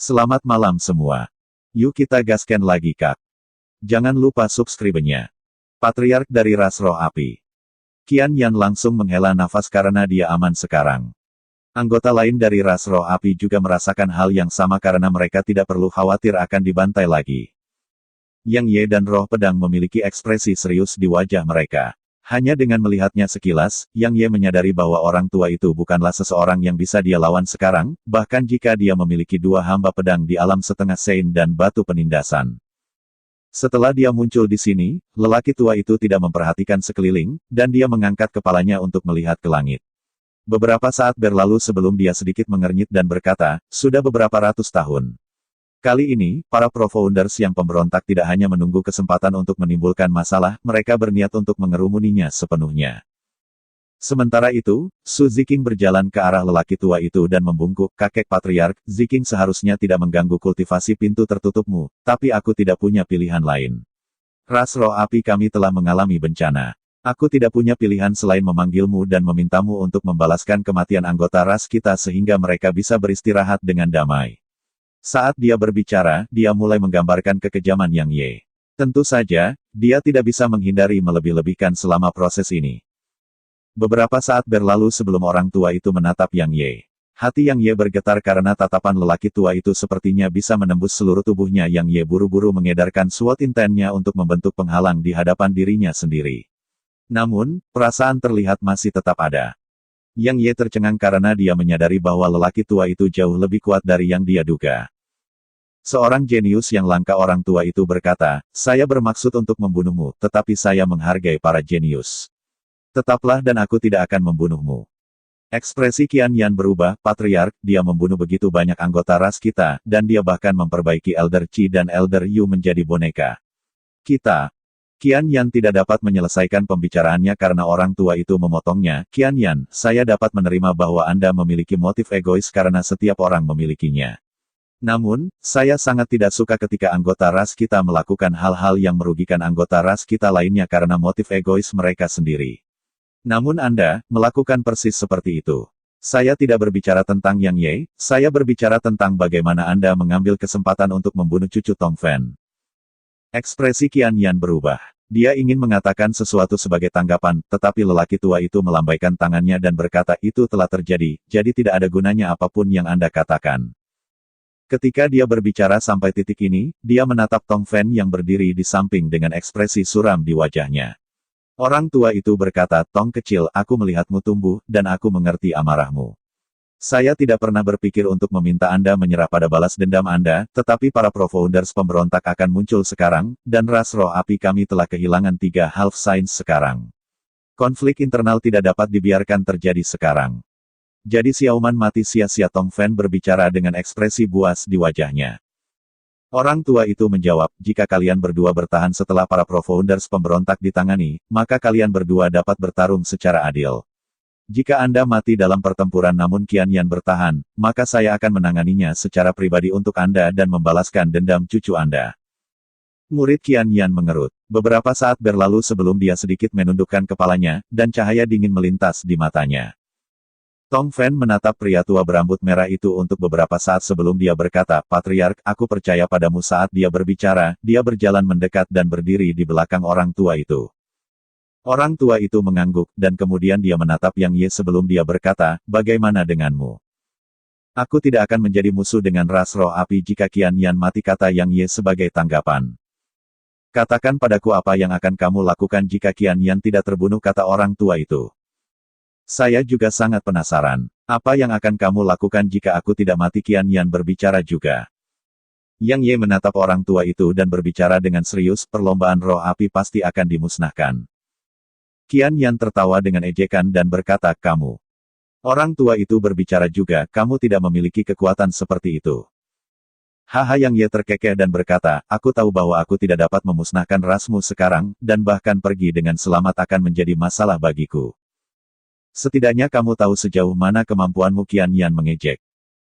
Selamat malam semua. Yuk kita gaskan lagi Kak. Jangan lupa subscribe-nya. Patriark dari ras roh api. Qian Yan langsung menghela nafas karena dia aman sekarang. Anggota lain dari ras roh api juga merasakan hal yang sama karena mereka tidak perlu khawatir akan dibantai lagi. Yang Ye dan roh pedang memiliki ekspresi serius di wajah mereka. Hanya dengan melihatnya sekilas, Yang Ye menyadari bahwa orang tua itu bukanlah seseorang yang bisa dia lawan sekarang, bahkan jika dia memiliki dua hamba pedang di alam setengah sein dan batu penindasan. Setelah dia muncul di sini, lelaki tua itu tidak memperhatikan sekeliling, dan dia mengangkat kepalanya untuk melihat ke langit. Beberapa saat berlalu sebelum dia sedikit mengernyit dan berkata, sudah beberapa ratus tahun. Kali ini, para pro-founders yang pemberontak tidak hanya menunggu kesempatan untuk menimbulkan masalah, mereka berniat untuk mengerumuninya sepenuhnya. Sementara itu, Su Ziqing berjalan ke arah lelaki tua itu dan membungkuk, kakek patriark, Ziqing seharusnya tidak mengganggu kultivasi pintu tertutupmu, tapi aku tidak punya pilihan lain. Ras roh api kami telah mengalami bencana. Aku tidak punya pilihan selain memanggilmu dan memintamu untuk membalaskan kematian anggota ras kita sehingga mereka bisa beristirahat dengan damai. Saat dia berbicara, dia mulai menggambarkan kekejaman Yang Ye. Tentu saja, dia tidak bisa menghindari melebih-lebihkan selama proses ini. Beberapa saat berlalu sebelum orang tua itu menatap Yang Ye. Hati Yang Ye bergetar karena tatapan lelaki tua itu sepertinya bisa menembus seluruh tubuhnya. Yang Ye buru-buru mengedarkan SWOT intennya untuk membentuk penghalang di hadapan dirinya sendiri. Namun, perasaan terlihat masih tetap ada. Yang Ye tercengang karena dia menyadari bahwa lelaki tua itu jauh lebih kuat dari yang dia duga. Seorang jenius yang langka orang tua itu berkata, saya bermaksud untuk membunuhmu, tetapi saya menghargai para jenius. Tetaplah dan aku tidak akan membunuhmu. Ekspresi Qian Yan berubah, patriark, dia membunuh begitu banyak anggota ras kita, dan dia bahkan memperbaiki Elder Qi dan Elder Yu menjadi boneka. Qian Yan tidak dapat menyelesaikan pembicaraannya karena orang tua itu memotongnya. Qian Yan, saya dapat menerima bahwa Anda memiliki motif egois karena setiap orang memilikinya. Namun, saya sangat tidak suka ketika anggota ras kita melakukan hal-hal yang merugikan anggota ras kita lainnya karena motif egois mereka sendiri. Namun Anda, melakukan persis seperti itu. Saya tidak berbicara tentang Yang Ye, saya berbicara tentang bagaimana Anda mengambil kesempatan untuk membunuh cucu Tong Fen. Ekspresi Qian Yan berubah. Dia ingin mengatakan sesuatu sebagai tanggapan, tetapi lelaki tua itu melambaikan tangannya dan berkata itu telah terjadi, jadi tidak ada gunanya apapun yang Anda katakan. Ketika dia berbicara sampai titik ini, dia menatap Tong Fen yang berdiri di samping dengan ekspresi suram di wajahnya. Orang tua itu berkata, Tong kecil, aku melihatmu tumbuh, dan aku mengerti amarahmu. Saya tidak pernah berpikir untuk meminta Anda menyerah pada balas dendam Anda, tetapi para pro-founders pemberontak akan muncul sekarang, dan ras roh api kami telah kehilangan 3 half saints sekarang. Konflik internal tidak dapat dibiarkan terjadi sekarang. Jadi siauman mati sia-sia. Tong Fen berbicara dengan ekspresi buas di wajahnya. Orang tua itu menjawab, jika kalian berdua bertahan setelah para pro-founders pemberontak ditangani, maka kalian berdua dapat bertarung secara adil. Jika Anda mati dalam pertempuran namun Qian Yan bertahan, maka saya akan menanganinya secara pribadi untuk Anda dan membalaskan dendam cucu Anda. Murid Qian Yan mengerut. Beberapa saat berlalu sebelum dia sedikit menundukkan kepalanya, dan cahaya dingin melintas di matanya. Tong Fen menatap pria tua berambut merah itu untuk beberapa saat sebelum dia berkata, Patriark, aku percaya padamu. Saat dia berbicara, dia berjalan mendekat dan berdiri di belakang orang tua itu. Orang tua itu mengangguk, dan kemudian dia menatap Yang Ye sebelum dia berkata, bagaimana denganmu? Aku tidak akan menjadi musuh dengan ras roh api jika Qian Yan mati, kata Yang Ye sebagai tanggapan. Katakan padaku apa yang akan kamu lakukan jika Qian Yan tidak terbunuh, kata orang tua itu. Saya juga sangat penasaran. Apa yang akan kamu lakukan jika aku tidak mati? Qian Yan berbicara juga. Yang Ye menatap orang tua itu dan berbicara dengan serius, perlombaan roh api pasti akan dimusnahkan. Qian Yan tertawa dengan ejekan dan berkata, kamu. Orang tua itu berbicara juga, kamu tidak memiliki kekuatan seperti itu. Haha. Yang Ye terkekeh dan berkata, aku tahu bahwa aku tidak dapat memusnahkan rasmu sekarang, dan bahkan pergi dengan selamat akan menjadi masalah bagiku. Setidaknya kamu tahu sejauh mana kemampuanmu. Qian Yan mengejek.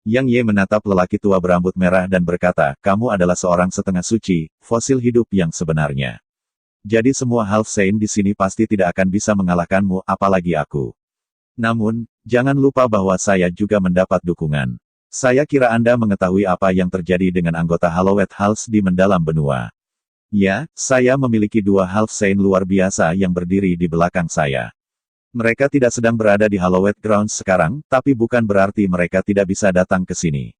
Yang Ye menatap lelaki tua berambut merah dan berkata, kamu adalah seorang setengah suci, fosil hidup yang sebenarnya. Jadi semua half saint di sini pasti tidak akan bisa mengalahkanmu, apalagi aku. Namun, jangan lupa bahwa saya juga mendapat dukungan. Saya kira Anda mengetahui apa yang terjadi dengan anggota Hallowed Halls di mendalam benua. Ya, saya memiliki 2 Half Saint luar biasa yang berdiri di belakang saya. Mereka tidak sedang berada di Hallowed Grounds sekarang, tapi bukan berarti mereka tidak bisa datang ke sini.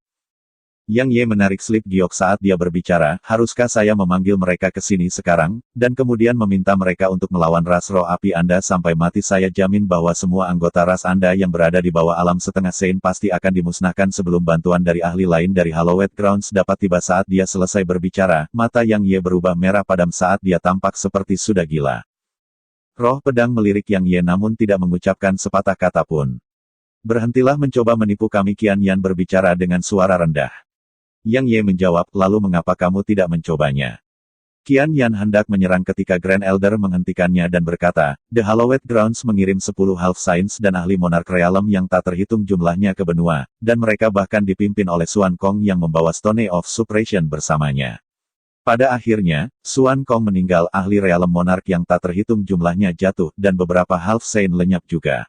Yang Ye menarik slip giok saat dia berbicara, haruskah saya memanggil mereka ke sini sekarang, dan kemudian meminta mereka untuk melawan ras roh api Anda sampai mati? Saya jamin bahwa semua anggota ras Anda yang berada di bawah alam setengah Saint pasti akan dimusnahkan sebelum bantuan dari ahli lain dari Hallowed Grounds dapat tiba. Saat dia selesai berbicara, mata Yang Ye berubah merah padam saat dia tampak seperti sudah gila. Roh pedang melirik Yang Ye namun tidak mengucapkan sepatah kata pun. Berhentilah mencoba menipu kami, Qian Yan berbicara dengan suara rendah. Yang Ye menjawab, lalu mengapa kamu tidak mencobanya? Qian Yan hendak menyerang ketika Grand Elder menghentikannya dan berkata, The Hallowed Grounds mengirim 10 Half Saints dan ahli Monarch Realm yang tak terhitung jumlahnya ke benua, dan mereka bahkan dipimpin oleh Xuan Kong yang membawa Stone of Suppression bersamanya. Pada akhirnya, Xuan Kong meninggal, ahli Realm Monarch yang tak terhitung jumlahnya jatuh, dan beberapa Half Saint lenyap juga.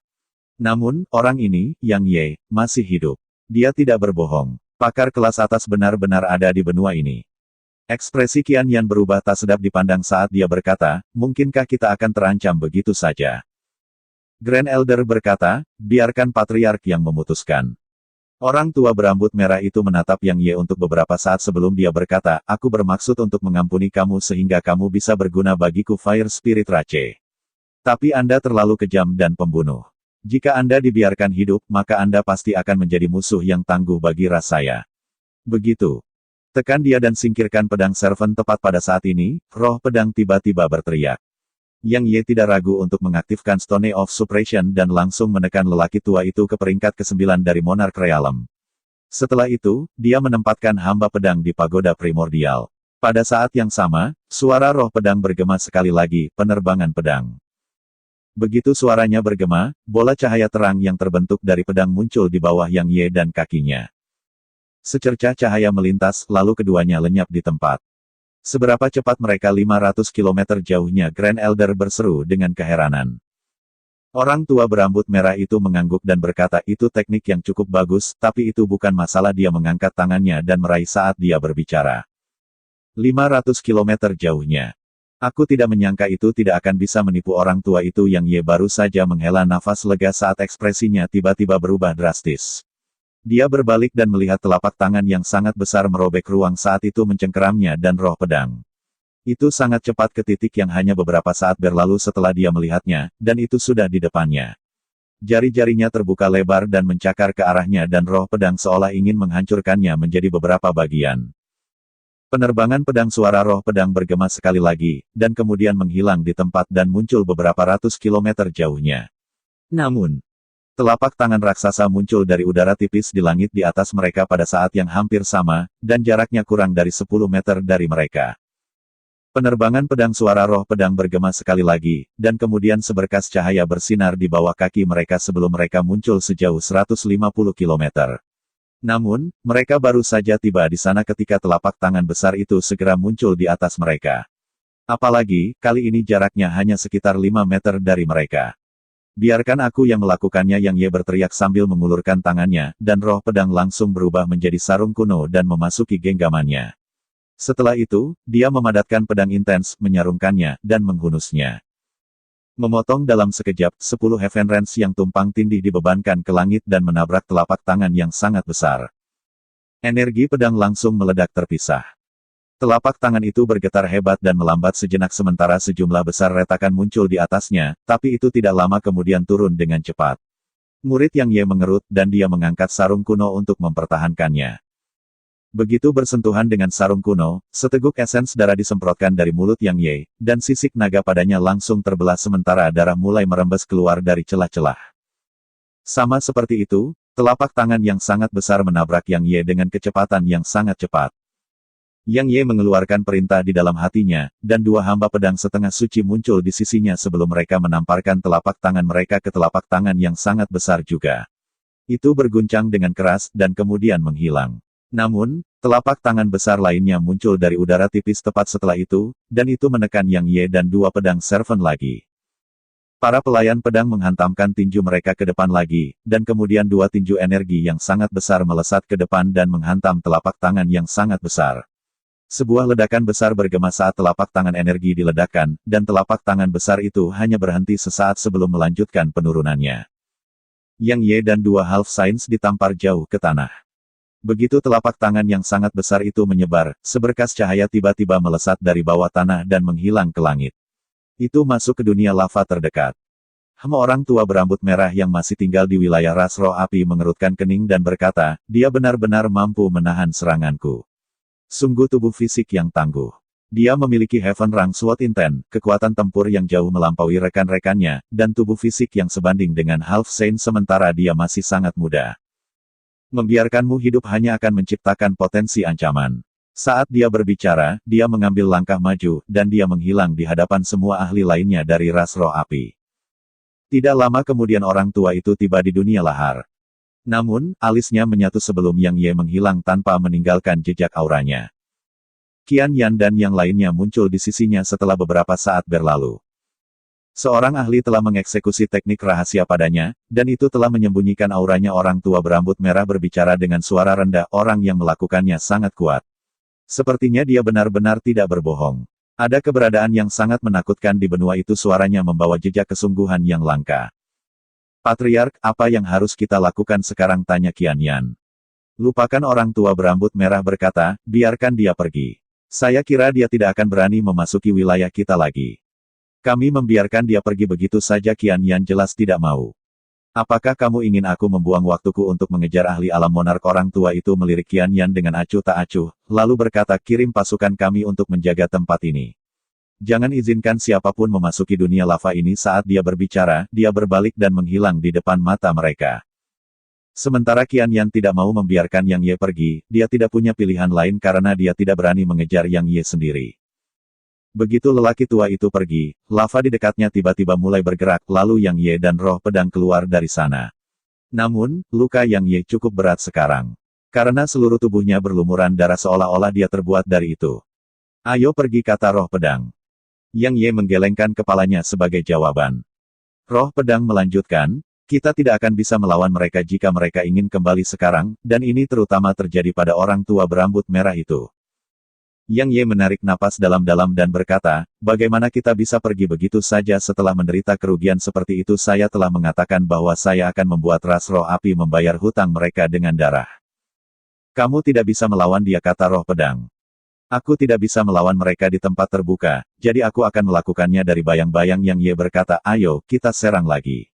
Namun, orang ini, Yang Ye, masih hidup. Dia tidak berbohong. Pakar kelas atas benar-benar ada di benua ini. Ekspresi Qian Yan berubah tak sedap dipandang saat dia berkata, mungkinkah kita akan terancam begitu saja? Grand Elder berkata, biarkan Patriark yang memutuskan. Orang tua berambut merah itu menatap Yang Ye untuk beberapa saat sebelum dia berkata, aku bermaksud untuk mengampuni kamu sehingga kamu bisa berguna bagiku, Fire Spirit Rache. Tapi Anda terlalu kejam dan pembunuh. Jika Anda dibiarkan hidup, maka Anda pasti akan menjadi musuh yang tangguh bagi ras saya. Begitu. Tekan dia dan singkirkan pedang Servant. Tepat pada saat ini, roh pedang tiba-tiba berteriak. Yang Ye tidak ragu untuk mengaktifkan Stone of Suppression dan langsung menekan lelaki tua itu ke peringkat ke-9 dari Monarch Realm. Setelah itu, dia menempatkan hamba pedang di pagoda primordial. Pada saat yang sama, suara roh pedang bergema sekali lagi, penerbangan pedang. Begitu suaranya bergema, bola cahaya terang yang terbentuk dari pedang muncul di bawah Yang Ye dan kakinya. Secercah cahaya melintas, lalu keduanya lenyap di tempat. Seberapa cepat mereka? 500 km jauhnya, Grand Elder berseru dengan keheranan. Orang tua berambut merah itu mengangguk dan berkata, itu teknik yang cukup bagus, tapi itu bukan masalah. Dia mengangkat tangannya dan meraih saat dia berbicara. 500 km jauhnya. Aku tidak menyangka itu tidak akan bisa menipu orang tua itu. Yang Ye baru saja menghela nafas lega saat ekspresinya tiba-tiba berubah drastis. Dia berbalik dan melihat telapak tangan yang sangat besar merobek ruang saat itu mencengkeramnya dan roh pedang. Itu sangat cepat ke titik yang hanya beberapa saat berlalu setelah dia melihatnya, dan itu sudah di depannya. Jari-jarinya terbuka lebar dan mencakar ke arahnya dan roh pedang seolah ingin menghancurkannya menjadi beberapa bagian. Penerbangan pedang, suara roh pedang bergema sekali lagi, dan kemudian menghilang di tempat dan muncul beberapa ratus kilometer jauhnya. Namun, telapak tangan raksasa muncul dari udara tipis di langit di atas mereka pada saat yang hampir sama, dan jaraknya kurang dari 10 meter dari mereka. Penerbangan pedang, suara roh pedang bergema sekali lagi, dan kemudian seberkas cahaya bersinar di bawah kaki mereka sebelum mereka muncul sejauh 150 kilometer. Namun, mereka baru saja tiba di sana ketika telapak tangan besar itu segera muncul di atas mereka. Apalagi, kali ini jaraknya hanya sekitar 5 meter dari mereka. Biarkan aku yang melakukannya, Yang Ye berteriak sambil mengulurkan tangannya, dan roh pedang langsung berubah menjadi sarung kuno dan memasuki genggamannya. Setelah itu, dia memadatkan pedang intens, menyarungkannya, dan menghunusnya. Memotong dalam sekejap, 10 Heaven Range yang tumpang tindih dibebankan ke langit dan menabrak telapak tangan yang sangat besar. Energi pedang langsung meledak terpisah. Telapak tangan itu bergetar hebat dan melambat sejenak sementara sejumlah besar retakan muncul di atasnya, tapi itu tidak lama kemudian turun dengan cepat. Murid Yang Ye mengerut dan dia mengangkat sarung kuno untuk mempertahankannya. Begitu bersentuhan dengan sarung kuno, seteguk esens darah disemprotkan dari mulut Yang Ye, dan sisik naga padanya langsung terbelah sementara darah mulai merembes keluar dari celah-celah. Sama seperti itu, telapak tangan yang sangat besar menabrak Yang Ye dengan kecepatan yang sangat cepat. Yang Ye mengeluarkan perintah di dalam hatinya, dan 2 hamba pedang setengah suci muncul di sisinya sebelum mereka menamparkan telapak tangan mereka ke telapak tangan yang sangat besar juga. Itu berguncang dengan keras dan kemudian menghilang. Namun, telapak tangan besar lainnya muncul dari udara tipis tepat setelah itu, dan itu menekan Yang Ye dan 2 pedang Servant lagi. Para pelayan pedang menghantamkan tinju mereka ke depan lagi, dan kemudian dua tinju energi yang sangat besar melesat ke depan dan menghantam telapak tangan yang sangat besar. Sebuah ledakan besar bergema saat telapak tangan energi diledakkan, dan telapak tangan besar itu hanya berhenti sesaat sebelum melanjutkan penurunannya. Yang Ye dan dua half saints ditampar jauh ke tanah. Begitu telapak tangan yang sangat besar itu menyebar, seberkas cahaya tiba-tiba melesat dari bawah tanah dan menghilang ke langit. Itu masuk ke dunia lava terdekat. Orang tua berambut merah yang masih tinggal di wilayah ras roh api mengerutkan kening dan berkata, dia benar-benar mampu menahan seranganku. Sungguh tubuh fisik yang tangguh. Dia memiliki Heaven Rang Sword Intent, kekuatan tempur yang jauh melampaui rekan-rekannya, dan tubuh fisik yang sebanding dengan Half Saint sementara dia masih sangat muda. Membiarkanmu hidup hanya akan menciptakan potensi ancaman. Saat dia berbicara, dia mengambil langkah maju, dan dia menghilang di hadapan semua ahli lainnya dari ras roh api. Tidak lama kemudian orang tua itu tiba di dunia lahar. Namun, alisnya menyatu sebelum Yang Ye menghilang tanpa meninggalkan jejak auranya. Qian Yan dan yang lainnya muncul di sisinya setelah beberapa saat berlalu. Seorang ahli telah mengeksekusi teknik rahasia padanya, dan itu telah menyembunyikan auranya. Orang tua berambut merah berbicara dengan suara rendah, orang yang melakukannya sangat kuat. Sepertinya dia benar-benar tidak berbohong. Ada keberadaan yang sangat menakutkan di benua itu. Suaranya membawa jejak kesungguhan yang langka. Patriark, apa yang harus kita lakukan sekarang? Tanya Qian Yan. Lupakan, orang tua berambut merah berkata, biarkan dia pergi. Saya kira dia tidak akan berani memasuki wilayah kita lagi. Kami membiarkan dia pergi begitu saja. Qian Yan jelas tidak mau. Apakah kamu ingin aku membuang waktuku untuk mengejar ahli alam monark? Orang tua itu melirik Qian Yan dengan acuh tak acuh, lalu berkata, kirim pasukan kami untuk menjaga tempat ini. Jangan izinkan siapapun memasuki dunia lava ini. Saat dia berbicara, dia berbalik dan menghilang di depan mata mereka. Sementara Qian Yan tidak mau membiarkan Yang Ye pergi, dia tidak punya pilihan lain karena dia tidak berani mengejar Yang Ye sendiri. Begitu lelaki tua itu pergi, lava di dekatnya tiba-tiba mulai bergerak, lalu Yang Ye dan roh pedang keluar dari sana. Namun, luka Yang Ye cukup berat sekarang. Karena seluruh tubuhnya berlumuran darah seolah-olah dia terbuat dari itu. Ayo pergi, kata roh pedang. Yang Ye menggelengkan kepalanya sebagai jawaban. Roh pedang melanjutkan, kita tidak akan bisa melawan mereka jika mereka ingin kembali sekarang, dan ini terutama terjadi pada orang tua berambut merah itu. Yang Ye menarik napas dalam-dalam dan berkata, bagaimana kita bisa pergi begitu saja setelah menderita kerugian seperti itu? Saya telah mengatakan bahwa saya akan membuat ras roh api membayar hutang mereka dengan darah. Kamu tidak bisa melawan dia, kata roh pedang. Aku tidak bisa melawan mereka di tempat terbuka, jadi aku akan melakukannya dari bayang-bayang. Yang Ye berkata, ayo, kita serang lagi.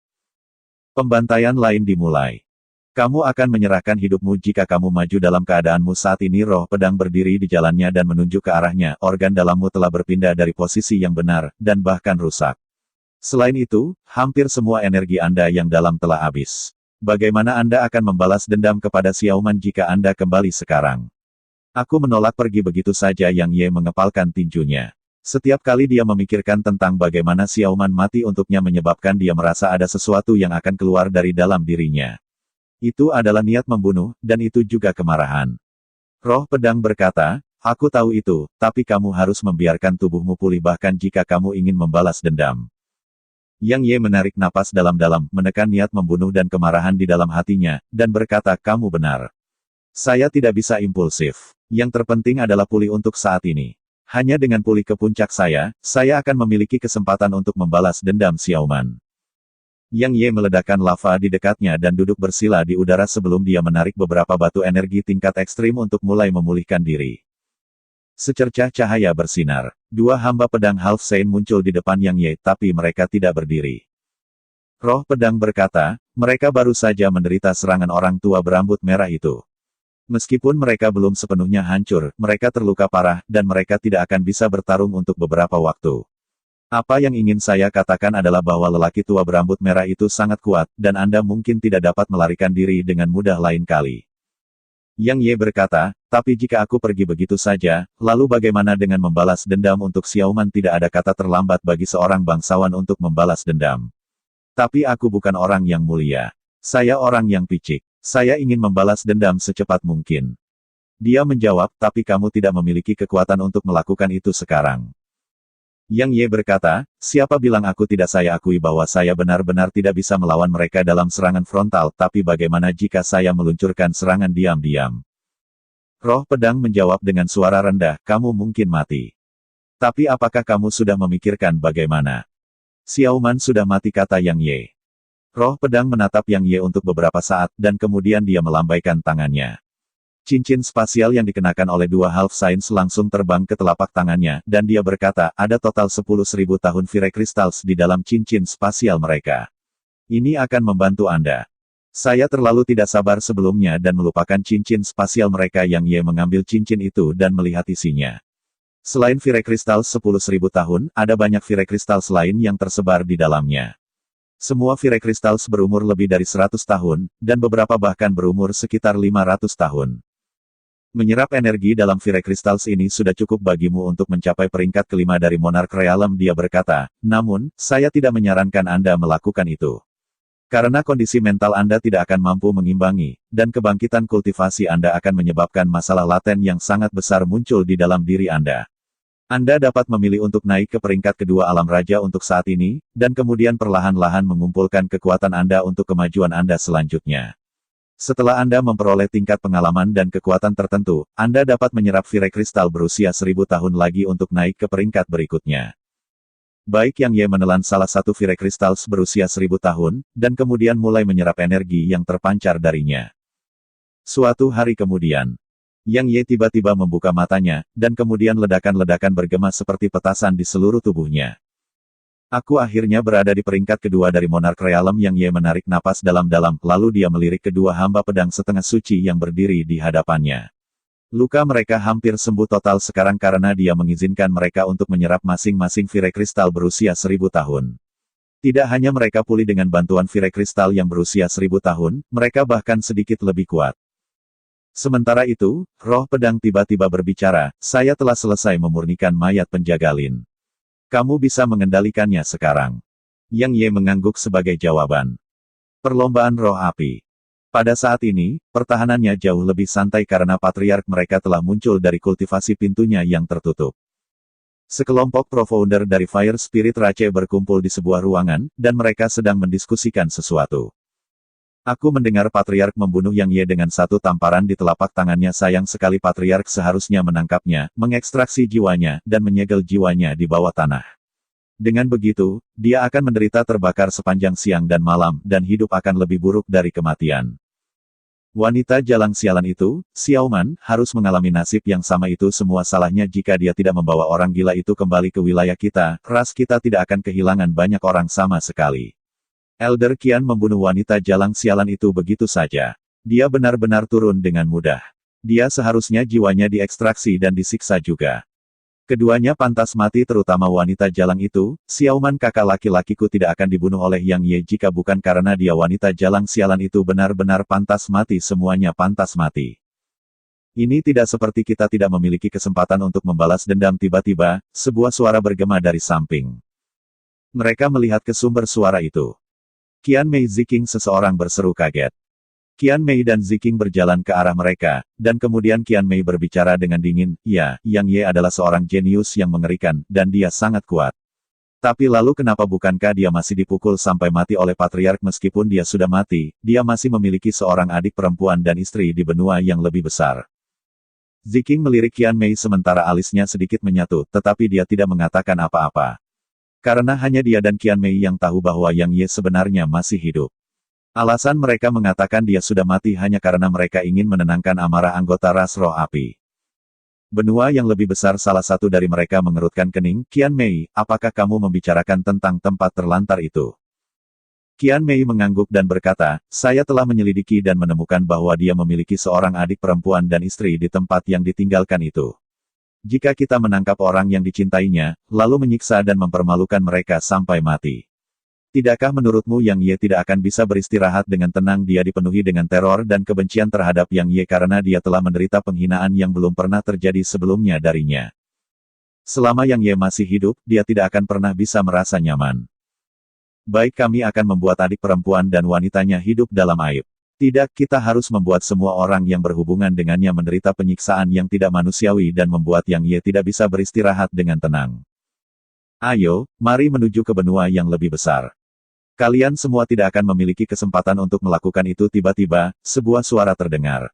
Pembantaian lain dimulai. Kamu akan menyerahkan hidupmu jika kamu maju dalam keadaanmu saat ini. Roh pedang berdiri di jalannya dan menunjuk ke arahnya. Organ dalammu telah berpindah dari posisi yang benar, dan bahkan rusak. Selain itu, hampir semua energi Anda yang dalam telah habis. Bagaimana Anda akan membalas dendam kepada Xiaoman jika Anda kembali sekarang? Aku menolak pergi begitu saja. Yang Ye mengepalkan tinjunya. Setiap kali dia memikirkan tentang bagaimana Xiaoman mati untuknya menyebabkan dia merasa ada sesuatu yang akan keluar dari dalam dirinya. Itu adalah niat membunuh, dan itu juga kemarahan. Roh pedang berkata, aku tahu itu, tapi kamu harus membiarkan tubuhmu pulih bahkan jika kamu ingin membalas dendam. Yang Ye menarik napas dalam-dalam, menekan niat membunuh dan kemarahan di dalam hatinya, dan berkata, kamu benar. Saya tidak bisa impulsif. Yang terpenting adalah pulih untuk saat ini. Hanya dengan pulih ke puncak saya akan memiliki kesempatan untuk membalas dendam Xiaoman. Yang Ye meledakkan lava di dekatnya dan duduk bersila di udara sebelum dia menarik beberapa batu energi tingkat ekstrim untuk mulai memulihkan diri. Secercah cahaya bersinar. Dua hamba pedang Half Saint muncul di depan Yang Ye, tapi mereka tidak berdiri. Roh pedang berkata, mereka baru saja menderita serangan orang tua berambut merah itu. Meskipun mereka belum sepenuhnya hancur, mereka terluka parah, dan mereka tidak akan bisa bertarung untuk beberapa waktu. Apa yang ingin saya katakan adalah bahwa lelaki tua berambut merah itu sangat kuat, dan Anda mungkin tidak dapat melarikan diri dengan mudah lain kali. Yang Ye berkata, tapi jika aku pergi begitu saja, lalu bagaimana dengan membalas dendam untuk Xiaoman? Tidak ada kata terlambat bagi seorang bangsawan untuk membalas dendam. Tapi aku bukan orang yang mulia. Saya orang yang picik. Saya ingin membalas dendam secepat mungkin. Dia menjawab, tapi kamu tidak memiliki kekuatan untuk melakukan itu sekarang. Yang Ye berkata, siapa bilang aku tidak? Saya akui bahwa saya benar-benar tidak bisa melawan mereka dalam serangan frontal, tapi bagaimana jika saya meluncurkan serangan diam-diam? Roh pedang menjawab dengan suara rendah, kamu mungkin mati. Tapi apakah kamu sudah memikirkan bagaimana? Xiaoman sudah mati, kata Yang Ye. Roh pedang menatap Yang Ye untuk beberapa saat, dan kemudian dia melambaikan tangannya. Cincin spasial yang dikenakan oleh dua Half Saints langsung terbang ke telapak tangannya, dan dia berkata, ada total 10.000 tahun Fire Crystals di dalam cincin spasial mereka. Ini akan membantu Anda. Saya terlalu tidak sabar sebelumnya dan melupakan cincin spasial mereka. Yang Ye mengambil cincin itu dan melihat isinya. Selain Fire Crystals 10.000 tahun, ada banyak Fire Crystals lain yang tersebar di dalamnya. Semua Fire Crystals berumur lebih dari 100 tahun, dan beberapa bahkan berumur sekitar 500 tahun. Menyerap energi dalam Fire Crystals ini sudah cukup bagimu untuk mencapai peringkat kelima dari Monarch Realm, dia berkata, namun, saya tidak menyarankan Anda melakukan itu. Karena kondisi mental Anda tidak akan mampu mengimbangi, dan kebangkitan kultivasi Anda akan menyebabkan masalah laten yang sangat besar muncul di dalam diri Anda. Anda dapat memilih untuk naik ke peringkat kedua alam raja untuk saat ini, dan kemudian perlahan-lahan mengumpulkan kekuatan Anda untuk kemajuan Anda selanjutnya. Setelah Anda memperoleh tingkat pengalaman dan kekuatan tertentu, Anda dapat menyerap Fire Crystal berusia 1000 tahun lagi untuk naik ke peringkat berikutnya. Baik, Yang Ye menelan salah satu Fire Crystals berusia 1000 tahun, dan kemudian mulai menyerap energi yang terpancar darinya. Suatu hari kemudian, Yang Ye tiba-tiba membuka matanya, dan kemudian ledakan-ledakan bergema seperti petasan di seluruh tubuhnya. Aku akhirnya berada di peringkat kedua dari Monarch Realm. Yang Ye menarik napas dalam-dalam, lalu dia melirik kedua hamba pedang setengah suci yang berdiri di hadapannya. Luka mereka hampir sembuh total sekarang karena dia mengizinkan mereka untuk menyerap masing-masing Fire Crystal berusia 1000 tahun. Tidak hanya mereka pulih dengan bantuan Fire Crystal yang berusia 1000 tahun, mereka bahkan sedikit lebih kuat. Sementara itu, roh pedang tiba-tiba berbicara, saya telah selesai memurnikan mayat penjaga Lin. Kamu bisa mengendalikannya sekarang. Yang Ye mengangguk sebagai jawaban. Perlombaan roh api. Pada saat ini, pertahanannya jauh lebih santai karena patriark mereka telah muncul dari kultivasi pintunya yang tertutup. Sekelompok pro-founder dari Fire Spirit Rache berkumpul di sebuah ruangan, dan mereka sedang mendiskusikan sesuatu. Aku mendengar patriark membunuh Yang Ye dengan satu tamparan di telapak tangannya. Sayang sekali patriark seharusnya menangkapnya, mengekstraksi jiwanya, dan menyegel jiwanya di bawah tanah. Dengan begitu, dia akan menderita terbakar sepanjang siang dan malam, dan hidup akan lebih buruk dari kematian. Wanita jalang sialan itu, Xiaoman, harus mengalami nasib yang sama itu. Semua salahnya jika dia tidak membawa orang gila itu kembali ke wilayah kita, ras kita tidak akan kehilangan banyak orang sama sekali. Elder Qian membunuh wanita jalang sialan itu begitu saja. Dia benar-benar turun dengan mudah. Dia seharusnya jiwanya diekstraksi dan disiksa juga. Keduanya pantas mati, terutama wanita jalang itu. Xiaoman, kakak laki-lakiku tidak akan dibunuh oleh Yang Ye jika bukan karena dia. Wanita jalang sialan itu benar-benar pantas mati, semuanya pantas mati. Ini tidak seperti kita tidak memiliki kesempatan untuk membalas dendam. Tiba-tiba, sebuah suara bergema dari samping. Mereka melihat ke sumber suara itu. Qian Mei Ziqing, seseorang berseru kaget. Qian Mei dan Ziqing berjalan ke arah mereka, dan kemudian Qian Mei berbicara dengan dingin, ya, Yang Ye adalah seorang jenius yang mengerikan, dan dia sangat kuat. Tapi lalu kenapa bukankah dia masih dipukul sampai mati oleh patriark? Meskipun dia sudah mati, dia masih memiliki seorang adik perempuan dan istri di benua yang lebih besar. Ziqing melirik Qian Mei sementara alisnya sedikit menyatu, tetapi dia tidak mengatakan apa-apa. Karena hanya dia dan Qian Mei yang tahu bahwa Yang Ye sebenarnya masih hidup. Alasan mereka mengatakan dia sudah mati hanya karena mereka ingin menenangkan amarah anggota ras roh api. Benua yang lebih besar, salah satu dari mereka mengerutkan kening. Qian Mei, apakah kamu membicarakan tentang tempat terlantar itu? Qian Mei mengangguk dan berkata, saya telah menyelidiki dan menemukan bahwa dia memiliki seorang adik perempuan dan istri di tempat yang ditinggalkan itu. Jika kita menangkap orang yang dicintainya, lalu menyiksa dan mempermalukan mereka sampai mati. Tidakkah menurutmu Yang Ye tidak akan bisa beristirahat dengan tenang? Dia dipenuhi dengan teror dan kebencian terhadap Yang Ye karena dia telah menderita penghinaan yang belum pernah terjadi sebelumnya darinya. Selama Yang Ye masih hidup, dia tidak akan pernah bisa merasa nyaman. Baik, kami akan membuat adik perempuan dan wanitanya hidup dalam aib. Tidak, kita harus membuat semua orang yang berhubungan dengannya menderita penyiksaan yang tidak manusiawi dan membuat Yang Ye tidak bisa beristirahat dengan tenang. Ayo, mari menuju ke benua yang lebih besar. Kalian semua tidak akan memiliki kesempatan untuk melakukan itu. Tiba-tiba, sebuah suara terdengar.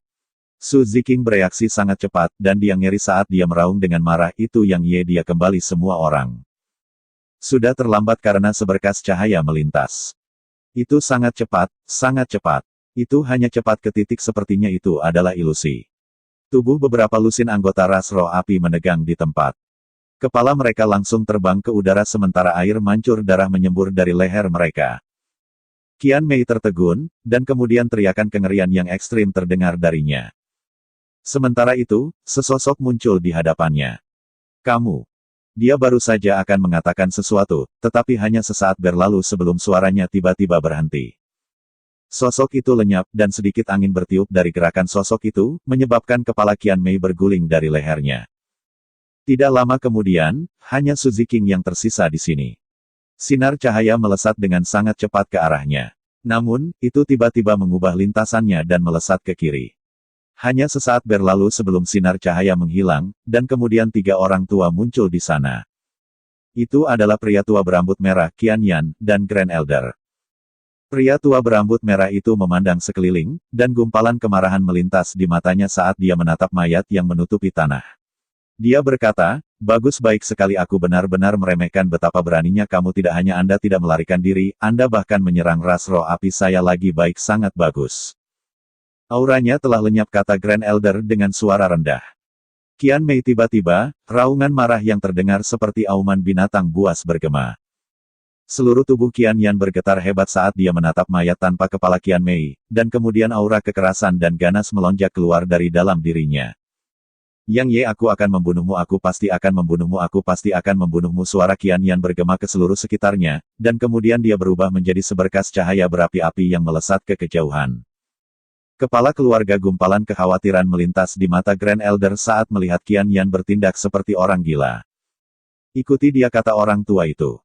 Su Ziking bereaksi sangat cepat, dan dia ngeri saat dia meraung dengan marah. Itu yang Ye dia kembali semua orang. Sudah terlambat karena seberkas cahaya melintas. Itu sangat cepat, sangat cepat. Itu hanya cepat ke titik sepertinya itu adalah ilusi. Tubuh beberapa lusin anggota ras roh api menegang di tempat. Kepala mereka langsung terbang ke udara sementara air mancur darah menyembur dari leher mereka. Qian Mei tertegun, dan kemudian teriakan kengerian yang ekstrim terdengar darinya. Sementara itu, sesosok muncul di hadapannya. Kamu. Dia baru saja akan mengatakan sesuatu, tetapi hanya sesaat berlalu sebelum suaranya tiba-tiba berhenti. Sosok itu lenyap, dan sedikit angin bertiup dari gerakan sosok itu, menyebabkan kepala Qian Mei berguling dari lehernya. Tidak lama kemudian, hanya Su Ziking yang tersisa di sini. Sinar cahaya melesat dengan sangat cepat ke arahnya. Namun, itu tiba-tiba mengubah lintasannya dan melesat ke kiri. Hanya sesaat berlalu sebelum sinar cahaya menghilang, dan kemudian 3 orang tua muncul di sana. Itu adalah pria tua berambut merah Qian Yan, dan Grand Elder. Pria tua berambut merah itu memandang sekeliling, dan gumpalan kemarahan melintas di matanya saat dia menatap mayat yang menutupi tanah. Dia berkata, bagus baik sekali aku benar-benar meremehkan betapa beraninya kamu tidak hanya Anda tidak melarikan diri, Anda bahkan menyerang ras roh api saya lagi baik sangat bagus. Auranya telah lenyap kata Grand Elder dengan suara rendah. Qian Mei tiba-tiba, raungan marah yang terdengar seperti auman binatang buas bergema. Seluruh tubuh Qian Yan bergetar hebat saat dia menatap mayat tanpa kepala Qian Mei, dan kemudian aura kekerasan dan ganas melonjak keluar dari dalam dirinya. Yang Ye aku akan membunuhmu aku pasti akan membunuhmu aku pasti akan membunuhmu suara Qian Yan bergema ke seluruh sekitarnya, dan kemudian dia berubah menjadi seberkas cahaya berapi-api yang melesat ke kejauhan. Kepala keluarga gumpalan kekhawatiran melintas di mata Grand Elder saat melihat Qian Yan bertindak seperti orang gila. Ikuti dia kata orang tua itu.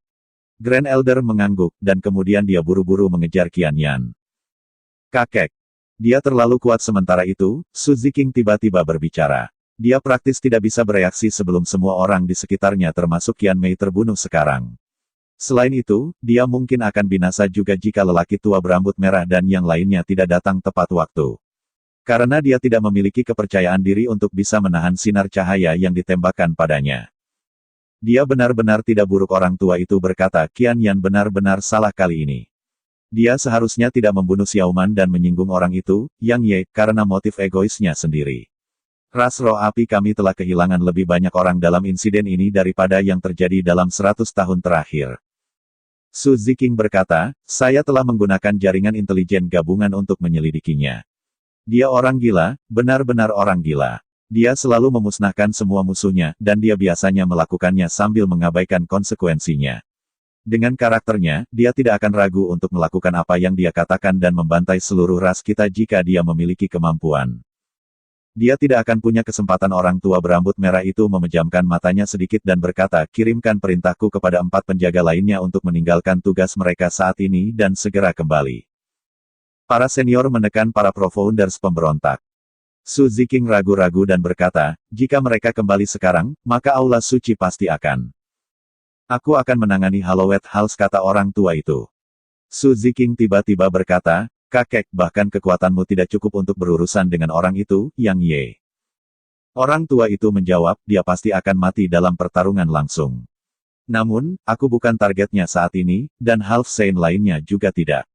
Grand Elder mengangguk, dan kemudian dia buru-buru mengejar Qian Yan. Kakek. Dia terlalu kuat sementara itu, Su Ziking tiba-tiba berbicara. Dia praktis tidak bisa bereaksi sebelum semua orang di sekitarnya termasuk Qian Mei terbunuh sekarang. Selain itu, dia mungkin akan binasa juga jika lelaki tua berambut merah dan yang lainnya tidak datang tepat waktu. Karena dia tidak memiliki kepercayaan diri untuk bisa menahan sinar cahaya yang ditembakkan padanya. Dia benar-benar tidak buruk orang tua itu berkata Qian Yan benar-benar salah kali ini. Dia seharusnya tidak membunuh Xiaoman dan menyinggung orang itu, Yang Ye, karena motif egoisnya sendiri. Ras roh api kami telah kehilangan lebih banyak orang dalam insiden ini daripada yang terjadi dalam 100 tahun terakhir. Su Ziking berkata, saya telah menggunakan jaringan intelijen gabungan untuk menyelidikinya. Dia orang gila, benar-benar orang gila. Dia selalu memusnahkan semua musuhnya, dan dia biasanya melakukannya sambil mengabaikan konsekuensinya. Dengan karakternya, dia tidak akan ragu untuk melakukan apa yang dia katakan dan membantai seluruh ras kita jika dia memiliki kemampuan. Dia tidak akan punya kesempatan. Orang tua berambut merah itu memejamkan matanya sedikit dan berkata, kirimkan perintahku kepada 4 penjaga lainnya untuk meninggalkan tugas mereka saat ini dan segera kembali. Para senior menekan para pro-founders pemberontak. Su Ziking ragu-ragu dan berkata, jika mereka kembali sekarang, maka aula suci pasti akan. Aku akan menangani Hallowed Halls kata orang tua itu. Su Ziking tiba-tiba berkata, kakek, bahkan kekuatanmu tidak cukup untuk berurusan dengan orang itu, Yang Ye. Orang tua itu menjawab, dia pasti akan mati dalam pertarungan langsung. Namun, aku bukan targetnya saat ini, dan Half Saint lainnya juga tidak.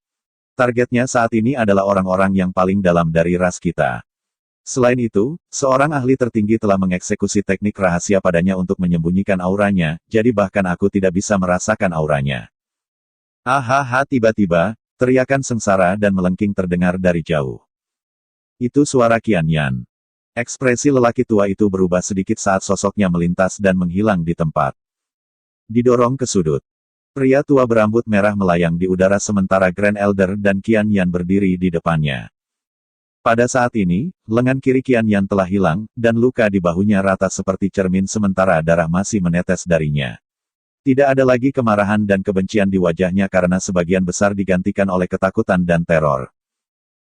Targetnya saat ini adalah orang-orang yang paling dalam dari ras kita. Selain itu, seorang ahli tertinggi telah mengeksekusi teknik rahasia padanya untuk menyembunyikan auranya, jadi bahkan aku tidak bisa merasakan auranya. Hahaha, tiba-tiba, teriakan sengsara dan melengking terdengar dari jauh. Itu suara Qian Yan. Ekspresi lelaki tua itu berubah sedikit saat sosoknya melintas dan menghilang di tempat. Didorong ke sudut. Pria tua berambut merah melayang di udara sementara Grand Elder dan Qian Yan berdiri di depannya. Pada saat ini, lengan kiri Qian Yan telah hilang, dan luka di bahunya rata seperti cermin sementara darah masih menetes darinya. Tidak ada lagi kemarahan dan kebencian di wajahnya karena sebagian besar digantikan oleh ketakutan dan teror.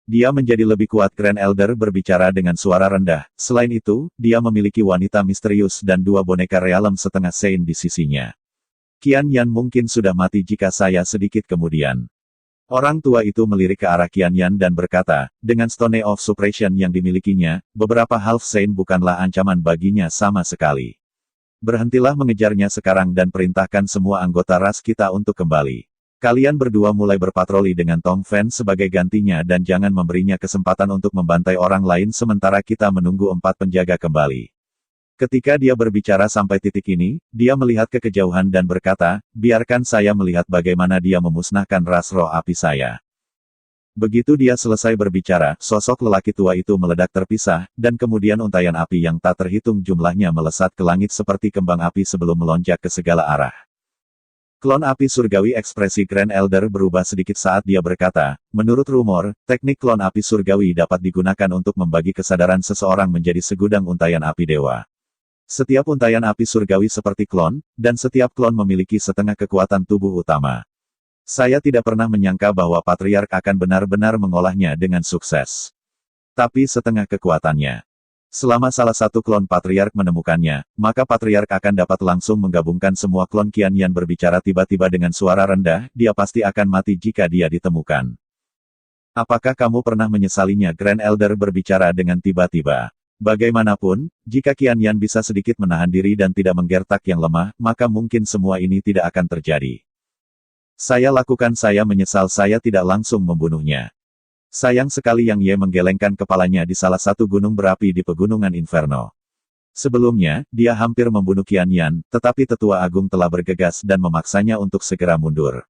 Dia menjadi lebih kuat. Grand Elder berbicara dengan suara rendah, selain itu, dia memiliki wanita misterius dan 2 boneka realem setengah Saint di sisinya. Qian Yan mungkin sudah mati jika saya sedikit kemudian. Orang tua itu melirik ke arah Qian Yan dan berkata, dengan Stone of Suppression yang dimilikinya, beberapa Half Saint bukanlah ancaman baginya sama sekali. Berhentilah mengejarnya sekarang dan perintahkan semua anggota ras kita untuk kembali. Kalian berdua mulai berpatroli dengan Tong Fen sebagai gantinya dan jangan memberinya kesempatan untuk membantai orang lain sementara kita menunggu 4 penjaga kembali. Ketika dia berbicara sampai titik ini, dia melihat ke kejauhan dan berkata, biarkan saya melihat bagaimana dia memusnahkan ras roh api saya. Begitu dia selesai berbicara, sosok lelaki tua itu meledak terpisah, dan kemudian untaian api yang tak terhitung jumlahnya melesat ke langit seperti kembang api sebelum melonjak ke segala arah. Klon api surgawi ekspresi Grand Elder berubah sedikit saat dia berkata, menurut rumor, teknik klon api surgawi dapat digunakan untuk membagi kesadaran seseorang menjadi segudang untaian api dewa. Setiap untaian api surgawi seperti klon, dan setiap klon memiliki setengah kekuatan tubuh utama. Saya tidak pernah menyangka bahwa Patriark akan benar-benar mengolahnya dengan sukses. Tapi setengah kekuatannya. Selama salah satu klon Patriark menemukannya, maka Patriark akan dapat langsung menggabungkan semua klon Qian Yan berbicara tiba-tiba dengan suara rendah, dia pasti akan mati jika dia ditemukan. Apakah kamu pernah menyesalinya? Grand Elder berbicara dengan tiba-tiba. Bagaimanapun, jika Qian Yan bisa sedikit menahan diri dan tidak menggertak yang lemah, maka mungkin semua ini tidak akan terjadi. Saya menyesal saya tidak langsung membunuhnya. Sayang sekali Yang Ye menggelengkan kepalanya di salah satu gunung berapi di pegunungan Inferno. Sebelumnya, dia hampir membunuh Qian Yan, tetapi Tetua Agung telah bergegas dan memaksanya untuk segera mundur.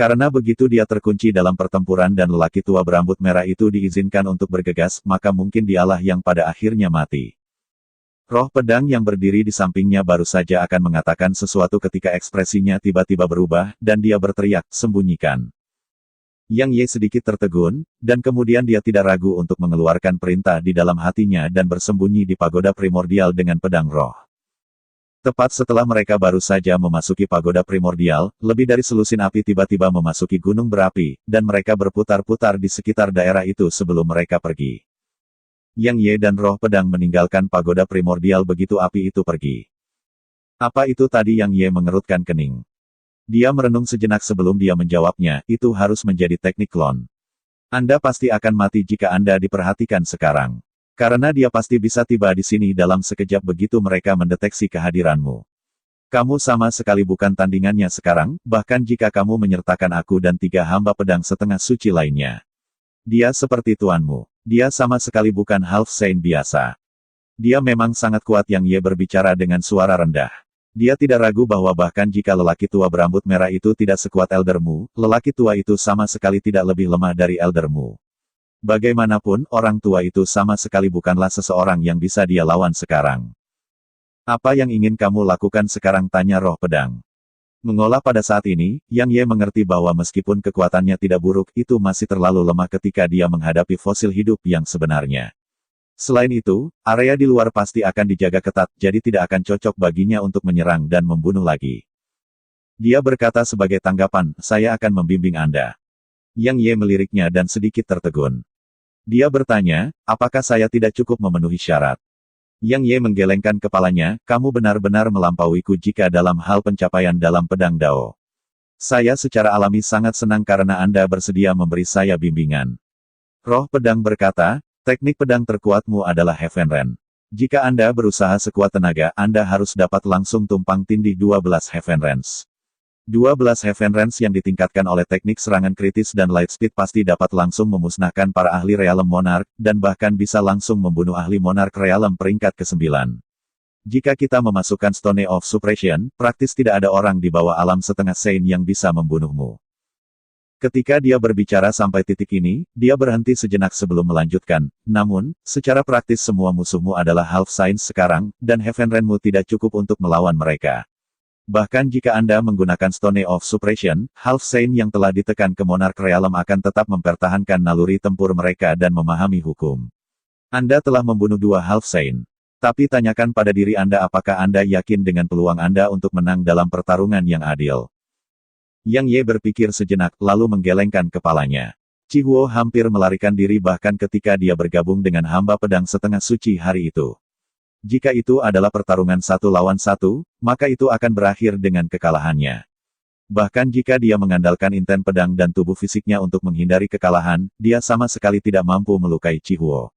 Karena begitu dia terkunci dalam pertempuran dan lelaki tua berambut merah itu diizinkan untuk bergegas, maka mungkin dialah yang pada akhirnya mati. Roh pedang yang berdiri di sampingnya baru saja akan mengatakan sesuatu ketika ekspresinya tiba-tiba berubah, dan dia berteriak, sembunyikan. Yang Ye sedikit tertegun, dan kemudian dia tidak ragu untuk mengeluarkan perintah di dalam hatinya dan bersembunyi di pagoda primordial dengan pedang roh. Tepat setelah mereka baru saja memasuki pagoda primordial, lebih dari selusin api tiba-tiba memasuki gunung berapi, dan mereka berputar-putar di sekitar daerah itu sebelum mereka pergi. Yang Ye dan roh pedang meninggalkan pagoda primordial begitu api itu pergi. Apa itu tadi? Yang Ye mengerutkan kening. Dia merenung sejenak sebelum dia menjawabnya, itu harus menjadi teknik klon. Anda pasti akan mati jika Anda diperhatikan sekarang. Karena dia pasti bisa tiba di sini dalam sekejap begitu mereka mendeteksi kehadiranmu. Kamu sama sekali bukan tandingannya sekarang, bahkan jika kamu menyertakan aku dan 3 hamba pedang setengah suci lainnya. Dia seperti tuanmu. Dia sama sekali bukan Half Saint biasa. Dia memang sangat kuat. Yang Ye berbicara dengan suara rendah. Dia tidak ragu bahwa bahkan jika lelaki tua berambut merah itu tidak sekuat eldermu, lelaki tua itu sama sekali tidak lebih lemah dari eldermu. Bagaimanapun, orang tua itu sama sekali bukanlah seseorang yang bisa dia lawan sekarang. Apa yang ingin kamu lakukan sekarang? Tanya roh pedang. Mengolah pada saat ini, Yang Ye mengerti bahwa meskipun kekuatannya tidak buruk, itu masih terlalu lemah ketika dia menghadapi fosil hidup yang sebenarnya. Selain itu, area di luar pasti akan dijaga ketat, jadi tidak akan cocok baginya untuk menyerang dan membunuh lagi. Dia berkata sebagai tanggapan, saya akan membimbing Anda. Yang Ye meliriknya dan sedikit tertegun. Dia bertanya, apakah saya tidak cukup memenuhi syarat? Yang Ye menggelengkan kepalanya, kamu benar-benar melampauiku jika dalam hal pencapaian dalam pedang Dao. Saya secara alami sangat senang karena Anda bersedia memberi saya bimbingan. Roh pedang berkata, teknik pedang terkuatmu adalah Heaven Ren. Jika Anda berusaha sekuat tenaga, Anda harus dapat langsung tumpang tindih 12 Heaven Rens. 12 Heaven Rens yang ditingkatkan oleh teknik serangan kritis dan light speed pasti dapat langsung memusnahkan para ahli Realm Monarch, dan bahkan bisa langsung membunuh ahli Monarch Realm peringkat ke-9. Jika kita memasukkan Stone of Suppression, praktis tidak ada orang di bawah alam setengah Saint yang bisa membunuhmu. Ketika dia berbicara sampai titik ini, dia berhenti sejenak sebelum melanjutkan, namun, secara praktis semua musuhmu adalah Half Saint sekarang, dan Heaven Renmu tidak cukup untuk melawan mereka. Bahkan jika Anda menggunakan Stone of Suppression, Half Saint yang telah ditekan ke Monarch Realm akan tetap mempertahankan naluri tempur mereka dan memahami hukum. Anda telah membunuh 2 Half Saint. Tapi tanyakan pada diri Anda apakah Anda yakin dengan peluang Anda untuk menang dalam pertarungan yang adil. Yang Ye berpikir sejenak, lalu menggelengkan kepalanya. Chi Huo hampir melarikan diri bahkan ketika dia bergabung dengan hamba pedang setengah suci hari itu. Jika itu adalah pertarungan 1 lawan 1, maka itu akan berakhir dengan kekalahannya. Bahkan jika dia mengandalkan inten pedang dan tubuh fisiknya untuk menghindari kekalahan, dia sama sekali tidak mampu melukai Chihuo.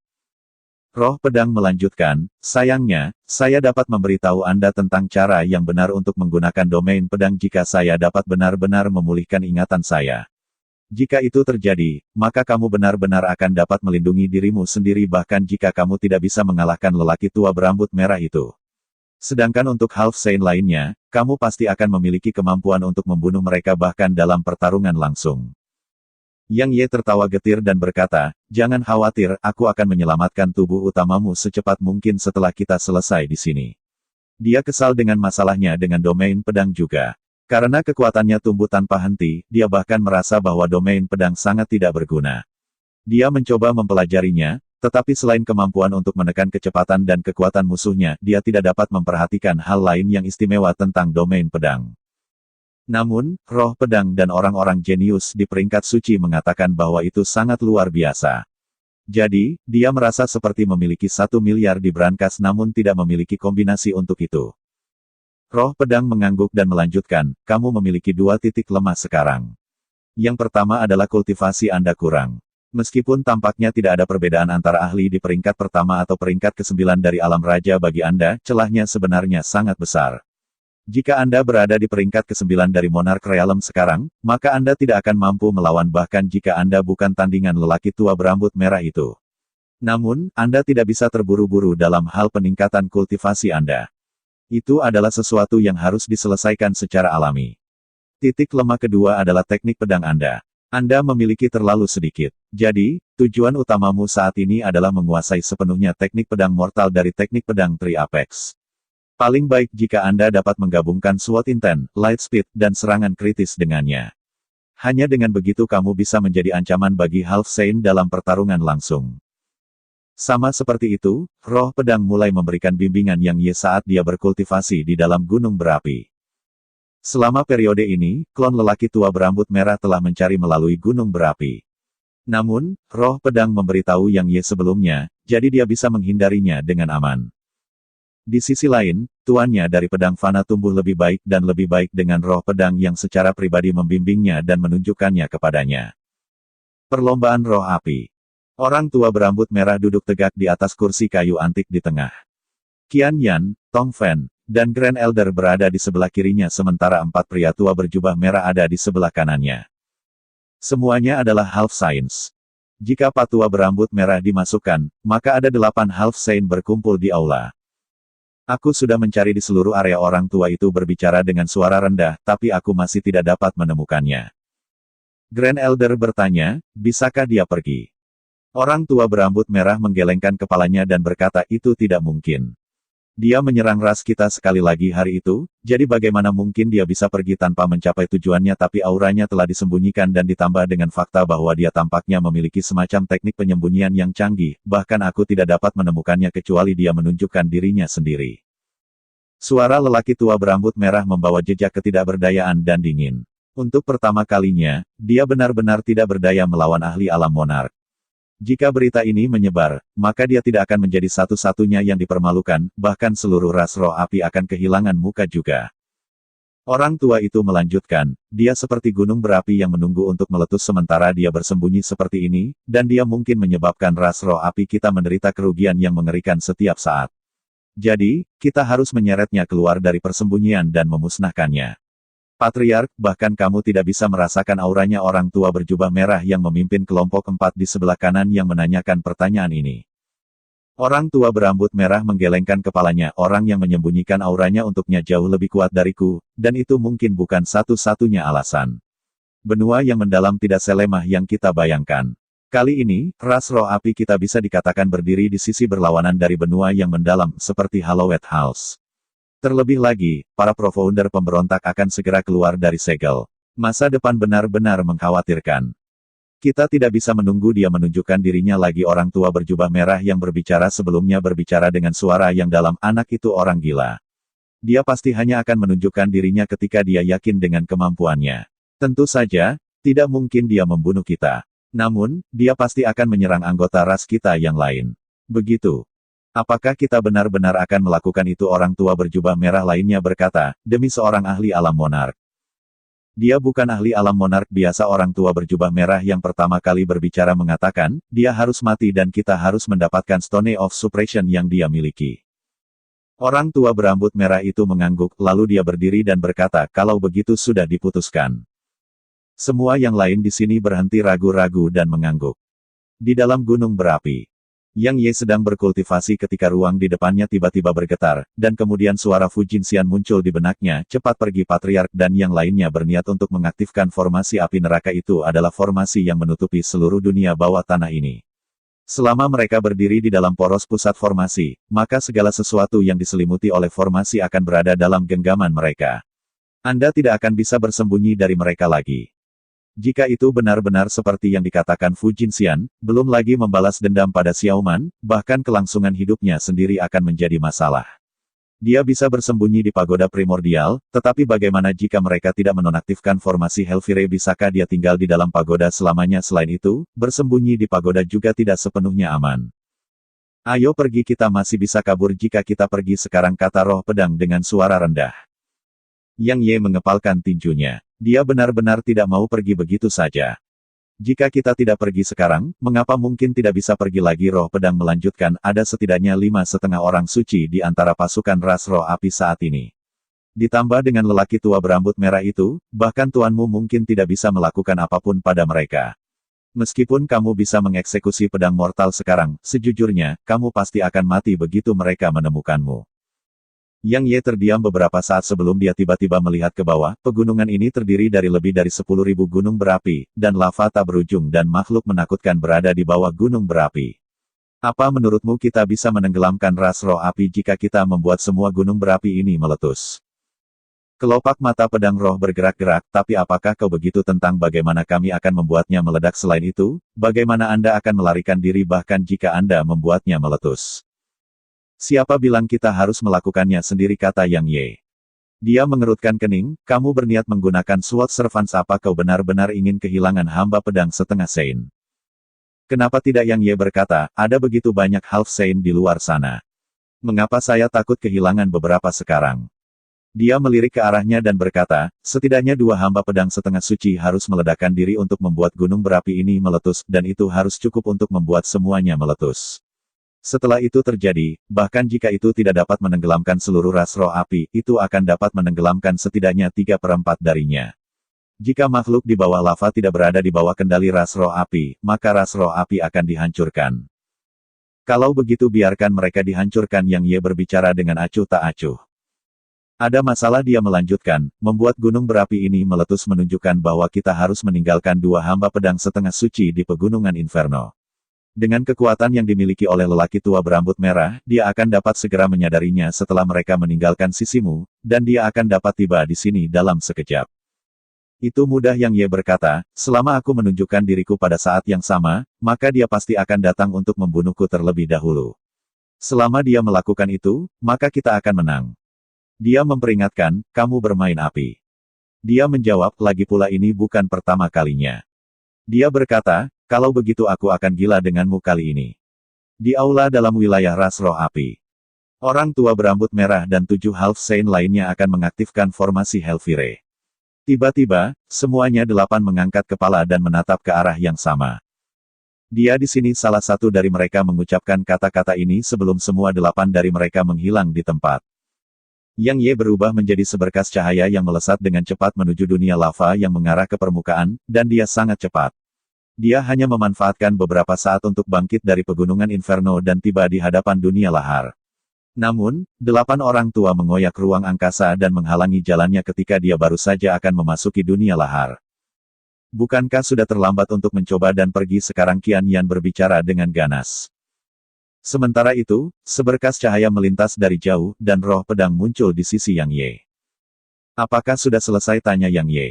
Roh pedang melanjutkan, sayangnya, saya dapat memberitahu Anda tentang cara yang benar untuk menggunakan domain pedang jika saya dapat benar-benar memulihkan ingatan saya. Jika itu terjadi, maka kamu benar-benar akan dapat melindungi dirimu sendiri bahkan jika kamu tidak bisa mengalahkan lelaki tua berambut merah itu. Sedangkan untuk Half Saint lainnya, kamu pasti akan memiliki kemampuan untuk membunuh mereka bahkan dalam pertarungan langsung. Yang Ye tertawa getir dan berkata, jangan khawatir, aku akan menyelamatkan tubuh utamamu secepat mungkin setelah kita selesai di sini. Dia kesal dengan masalahnya dengan domain pedang juga. Karena kekuatannya tumbuh tanpa henti, dia bahkan merasa bahwa domain pedang sangat tidak berguna. Dia mencoba mempelajarinya, tetapi selain kemampuan untuk menekan kecepatan dan kekuatan musuhnya, dia tidak dapat memperhatikan hal lain yang istimewa tentang domain pedang. Namun, roh pedang dan orang-orang jenius di peringkat suci mengatakan bahwa itu sangat luar biasa. Jadi, dia merasa seperti memiliki 1 miliar di brankas namun tidak memiliki kombinasi untuk itu. Roh pedang mengangguk dan melanjutkan, kamu memiliki 2 titik lemah sekarang. Yang pertama adalah kultivasi Anda kurang. Meskipun tampaknya tidak ada perbedaan antara ahli di peringkat pertama atau peringkat ke-9 dari alam raja bagi Anda, celahnya sebenarnya sangat besar. Jika Anda berada di peringkat ke-9 dari Monarch Realm sekarang, maka Anda tidak akan mampu melawan bahkan jika Anda bukan tandingan lelaki tua berambut merah itu. Namun, Anda tidak bisa terburu-buru dalam hal peningkatan kultivasi Anda. Itu adalah sesuatu yang harus diselesaikan secara alami. Titik lemah kedua adalah teknik pedang Anda. Anda memiliki terlalu sedikit. Jadi, tujuan utamamu saat ini adalah menguasai sepenuhnya teknik pedang mortal dari teknik pedang Tri Apex. Paling baik jika Anda dapat menggabungkan SWOT Intent, Light Speed, dan serangan kritis dengannya. Hanya dengan begitu kamu bisa menjadi ancaman bagi Half Saint dalam pertarungan langsung. Sama seperti itu, roh pedang mulai memberikan bimbingan yang Ye saat dia berkultivasi di dalam gunung berapi. Selama periode ini, klon lelaki tua berambut merah telah mencari melalui gunung berapi. Namun, roh pedang memberitahu yang Ye sebelumnya, jadi dia bisa menghindarinya dengan aman. Di sisi lain, tuannya dari pedang fana tumbuh lebih baik dan lebih baik dengan roh pedang yang secara pribadi membimbingnya dan menunjukkannya kepadanya. Perlombaan roh api. Orang tua berambut merah duduk tegak di atas kursi kayu antik di tengah. Qian Yan, Tong Fen, dan Grand Elder berada di sebelah kirinya sementara 4 pria tua berjubah merah ada di sebelah kanannya. Semuanya adalah Half Saints. Jika patua berambut merah dimasukkan, maka ada 8 Half Saint berkumpul di aula. Aku sudah mencari di seluruh area orang tua itu berbicara dengan suara rendah, tapi aku masih tidak dapat menemukannya. Grand Elder bertanya, bisakah dia pergi? Orang tua berambut merah menggelengkan kepalanya dan berkata itu tidak mungkin. Dia menyerang ras kita sekali lagi hari itu, jadi bagaimana mungkin dia bisa pergi tanpa mencapai tujuannya tapi auranya telah disembunyikan dan ditambah dengan fakta bahwa dia tampaknya memiliki semacam teknik penyembunyian yang canggih, bahkan aku tidak dapat menemukannya kecuali dia menunjukkan dirinya sendiri. Suara lelaki tua berambut merah membawa jejak ketidakberdayaan dan dingin. Untuk pertama kalinya, dia benar-benar tidak berdaya melawan ahli alam monark. Jika berita ini menyebar, maka dia tidak akan menjadi satu-satunya yang dipermalukan, bahkan seluruh ras roh api akan kehilangan muka juga. Orang tua itu melanjutkan, dia seperti gunung berapi yang menunggu untuk meletus sementara dia bersembunyi seperti ini, dan dia mungkin menyebabkan ras roh api kita menderita kerugian yang mengerikan setiap saat. Jadi, kita harus menyeretnya keluar dari persembunyian dan memusnahkannya. Patriark, bahkan kamu tidak bisa merasakan auranya orang tua berjubah merah yang memimpin kelompok 4 di sebelah kanan yang menanyakan pertanyaan ini. Orang tua berambut merah menggelengkan kepalanya, orang yang menyembunyikan auranya untuknya jauh lebih kuat dariku, dan itu mungkin bukan satu-satunya alasan. Benua yang mendalam tidak selemah yang kita bayangkan. Kali ini, ras roh api kita bisa dikatakan berdiri di sisi berlawanan dari benua yang mendalam, seperti Hallowed House. Terlebih lagi, para profounder pemberontak akan segera keluar dari segel. Masa depan benar-benar mengkhawatirkan. Kita tidak bisa menunggu dia menunjukkan dirinya lagi. Orang tua berjubah merah yang berbicara sebelumnya berbicara dengan suara yang dalam, anak itu orang gila. Dia pasti hanya akan menunjukkan dirinya ketika dia yakin dengan kemampuannya. Tentu saja, tidak mungkin dia membunuh kita. Namun, dia pasti akan menyerang anggota ras kita yang lain. Begitu. Apakah kita benar-benar akan melakukan itu? Orang tua berjubah merah lainnya berkata, demi seorang ahli alam monark. Dia bukan ahli alam monark biasa. Orang tua berjubah merah yang pertama kali berbicara mengatakan, dia harus mati dan kita harus mendapatkan Stone of Suppression yang dia miliki. Orang tua berambut merah itu mengangguk, lalu dia berdiri dan berkata, kalau begitu sudah diputuskan. Semua yang lain di sini berhenti ragu-ragu dan mengangguk. Di dalam gunung berapi, Yang Ye sedang berkultivasi ketika ruang di depannya tiba-tiba bergetar, dan kemudian suara Fu Jinxian muncul di benaknya. Cepat pergi patriark dan yang lainnya berniat untuk mengaktifkan formasi api neraka. Itu adalah formasi yang menutupi seluruh dunia bawah tanah ini. Selama mereka berdiri di dalam poros pusat formasi, maka segala sesuatu yang diselimuti oleh formasi akan berada dalam genggaman mereka. Anda tidak akan bisa bersembunyi dari mereka lagi. Jika itu benar-benar seperti yang dikatakan Fu Jinxian, belum lagi membalas dendam pada Xiaoman, bahkan kelangsungan hidupnya sendiri akan menjadi masalah. Dia bisa bersembunyi di pagoda primordial, tetapi bagaimana jika mereka tidak menonaktifkan formasi Hellfire? Bisakah dia tinggal di dalam pagoda selamanya? Selain itu, bersembunyi di pagoda juga tidak sepenuhnya aman. Ayo pergi, kita masih bisa kabur jika kita pergi sekarang, kata roh pedang dengan suara rendah. Yang Ye mengepalkan tinjunya. Dia benar-benar tidak mau pergi begitu saja. Jika kita tidak pergi sekarang, mengapa mungkin tidak bisa pergi lagi? Roh pedang melanjutkan, ada setidaknya 5,5 orang suci di antara pasukan ras roh api saat ini. Ditambah dengan lelaki tua berambut merah itu, bahkan tuanmu mungkin tidak bisa melakukan apapun pada mereka. Meskipun kamu bisa mengeksekusi pedang mortal sekarang, sejujurnya, kamu pasti akan mati begitu mereka menemukanmu. Yang Ye terdiam beberapa saat sebelum dia tiba-tiba melihat ke bawah. Pegunungan ini terdiri dari lebih dari 10.000 gunung berapi, dan lava tak berujung dan makhluk menakutkan berada di bawah gunung berapi. Apa menurutmu kita bisa menenggelamkan ras roh api jika kita membuat semua gunung berapi ini meletus? Kelopak mata pedang roh bergerak-gerak, tapi apakah kau begitu tentang bagaimana kami akan membuatnya meledak? Selain itu, bagaimana Anda akan melarikan diri bahkan jika Anda membuatnya meletus? Siapa bilang kita harus melakukannya sendiri, kata Yang Ye. Dia mengerutkan kening, kamu berniat menggunakan SWOT Servants? Apa kau benar-benar ingin kehilangan hamba pedang setengah Sein? Kenapa tidak? Yang Ye berkata, ada begitu banyak half Sein di luar sana. Mengapa saya takut kehilangan beberapa sekarang? Dia melirik ke arahnya dan berkata, setidaknya 2 hamba pedang setengah suci harus meledakkan diri untuk membuat gunung berapi ini meletus, dan itu harus cukup untuk membuat semuanya meletus. Setelah itu terjadi, bahkan jika itu tidak dapat menenggelamkan seluruh ras roh api, itu akan dapat menenggelamkan setidaknya 3/4 darinya. Jika makhluk di bawah lava tidak berada di bawah kendali ras roh api, maka ras roh api akan dihancurkan. Kalau begitu biarkan mereka dihancurkan. Yang Ye berbicara dengan acuh tak acuh. Ada masalah, dia melanjutkan, membuat gunung berapi ini meletus menunjukkan bahwa kita harus meninggalkan 2 hamba pedang setengah suci di pegunungan Inferno. Dengan kekuatan yang dimiliki oleh lelaki tua berambut merah, dia akan dapat segera menyadarinya setelah mereka meninggalkan sisimu, dan dia akan dapat tiba di sini dalam sekejap. Itu mudah. Yang Ye berkata, selama aku menunjukkan diriku pada saat yang sama, maka dia pasti akan datang untuk membunuhku terlebih dahulu. Selama dia melakukan itu, maka kita akan menang. Dia memperingatkan, kamu bermain api. Dia menjawab, lagi pula ini bukan pertama kalinya. Dia berkata, kalau begitu aku akan gila denganmu kali ini. Di aula dalam wilayah ras roh api, orang tua berambut merah dan 7 half Sein lainnya akan mengaktifkan formasi Hellfire. Tiba-tiba, semuanya 8 mengangkat kepala dan menatap ke arah yang sama. Dia di sini. Salah satu dari mereka mengucapkan kata-kata ini sebelum semua 8 dari mereka menghilang di tempat. Yang Ye berubah menjadi seberkas cahaya yang melesat dengan cepat menuju dunia lava yang mengarah ke permukaan, dan dia sangat cepat. Dia hanya memanfaatkan beberapa saat untuk bangkit dari pegunungan Inferno dan tiba di hadapan dunia lahar. Namun, 8 orang tua mengoyak ruang angkasa dan menghalangi jalannya ketika dia baru saja akan memasuki dunia lahar. Bukankah sudah terlambat untuk mencoba dan pergi sekarang? Qian Yan berbicara dengan ganas. Sementara itu, seberkas cahaya melintas dari jauh, dan roh pedang muncul di sisi Yang Ye. Apakah sudah selesai? Tanya Yang Ye.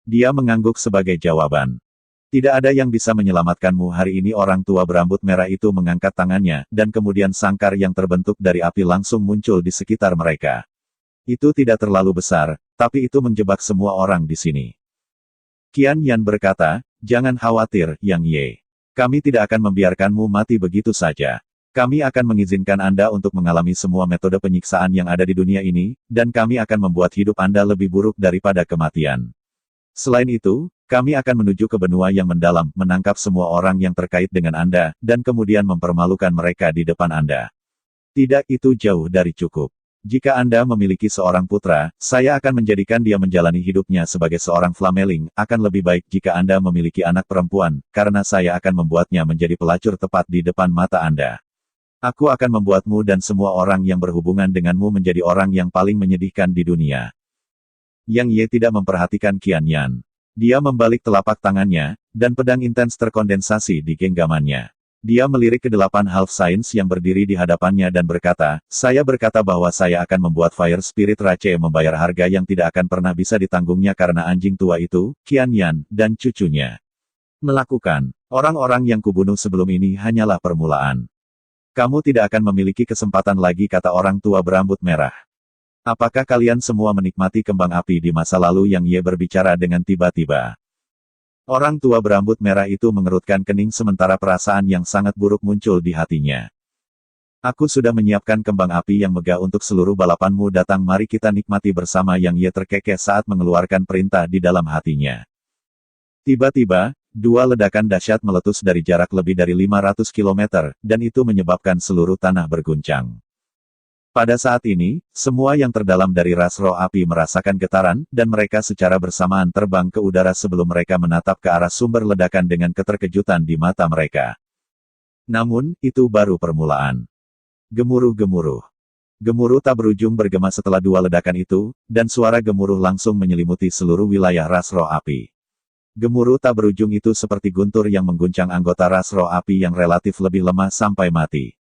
Dia mengangguk sebagai jawaban. Tidak ada yang bisa menyelamatkanmu hari ini. Orang tua berambut merah itu mengangkat tangannya, dan kemudian sangkar yang terbentuk dari api langsung muncul di sekitar mereka. Itu tidak terlalu besar, tapi itu menjebak semua orang di sini. Qian Yan berkata, jangan khawatir, Yang Ye. Kami tidak akan membiarkanmu mati begitu saja. Kami akan mengizinkan Anda untuk mengalami semua metode penyiksaan yang ada di dunia ini, dan kami akan membuat hidup Anda lebih buruk daripada kematian. Selain itu, kami akan menuju ke benua yang mendalam, menangkap semua orang yang terkait dengan Anda, dan kemudian mempermalukan mereka di depan Anda. Tidak, itu jauh dari cukup. Jika Anda memiliki seorang putra, saya akan menjadikan dia menjalani hidupnya sebagai seorang flameling. Akan lebih baik jika Anda memiliki anak perempuan, karena saya akan membuatnya menjadi pelacur tepat di depan mata Anda. Aku akan membuatmu dan semua orang yang berhubungan denganmu menjadi orang yang paling menyedihkan di dunia. Yang Ye tidak memperhatikan Qian Yan. Dia membalik telapak tangannya, dan pedang intens terkondensasi di genggamannya. Dia melirik ke 8 half saints yang berdiri di hadapannya dan berkata, saya berkata bahwa saya akan membuat Fire Spirit Rache membayar harga yang tidak akan pernah bisa ditanggungnya karena anjing tua itu, Qian Yan, dan cucunya. Melakukan. Orang-orang yang kubunuh sebelum ini hanyalah permulaan. Kamu tidak akan memiliki kesempatan lagi, kata orang tua berambut merah. Apakah kalian semua menikmati kembang api di masa lalu? Yang Ye berbicara dengan tiba-tiba. Orang tua berambut merah itu mengerutkan kening sementara perasaan yang sangat buruk muncul di hatinya. Aku sudah menyiapkan kembang api yang megah untuk seluruh balapanmu, datang mari kita nikmati bersama. Yang Ye terkekeh saat mengeluarkan perintah di dalam hatinya. Tiba-tiba, 2 ledakan dahsyat meletus dari jarak lebih dari 500 km, dan itu menyebabkan seluruh tanah berguncang. Pada saat ini, semua yang terdalam dari ras roh api merasakan getaran, dan mereka secara bersamaan terbang ke udara sebelum mereka menatap ke arah sumber ledakan dengan keterkejutan di mata mereka. Namun, itu baru permulaan. Gemuruh-gemuruh. Gemuruh tak berujung bergema setelah 2 ledakan itu, dan suara gemuruh langsung menyelimuti seluruh wilayah ras roh api. Gemuruh tak berujung itu seperti guntur yang mengguncang anggota ras roh api yang relatif lebih lemah sampai mati.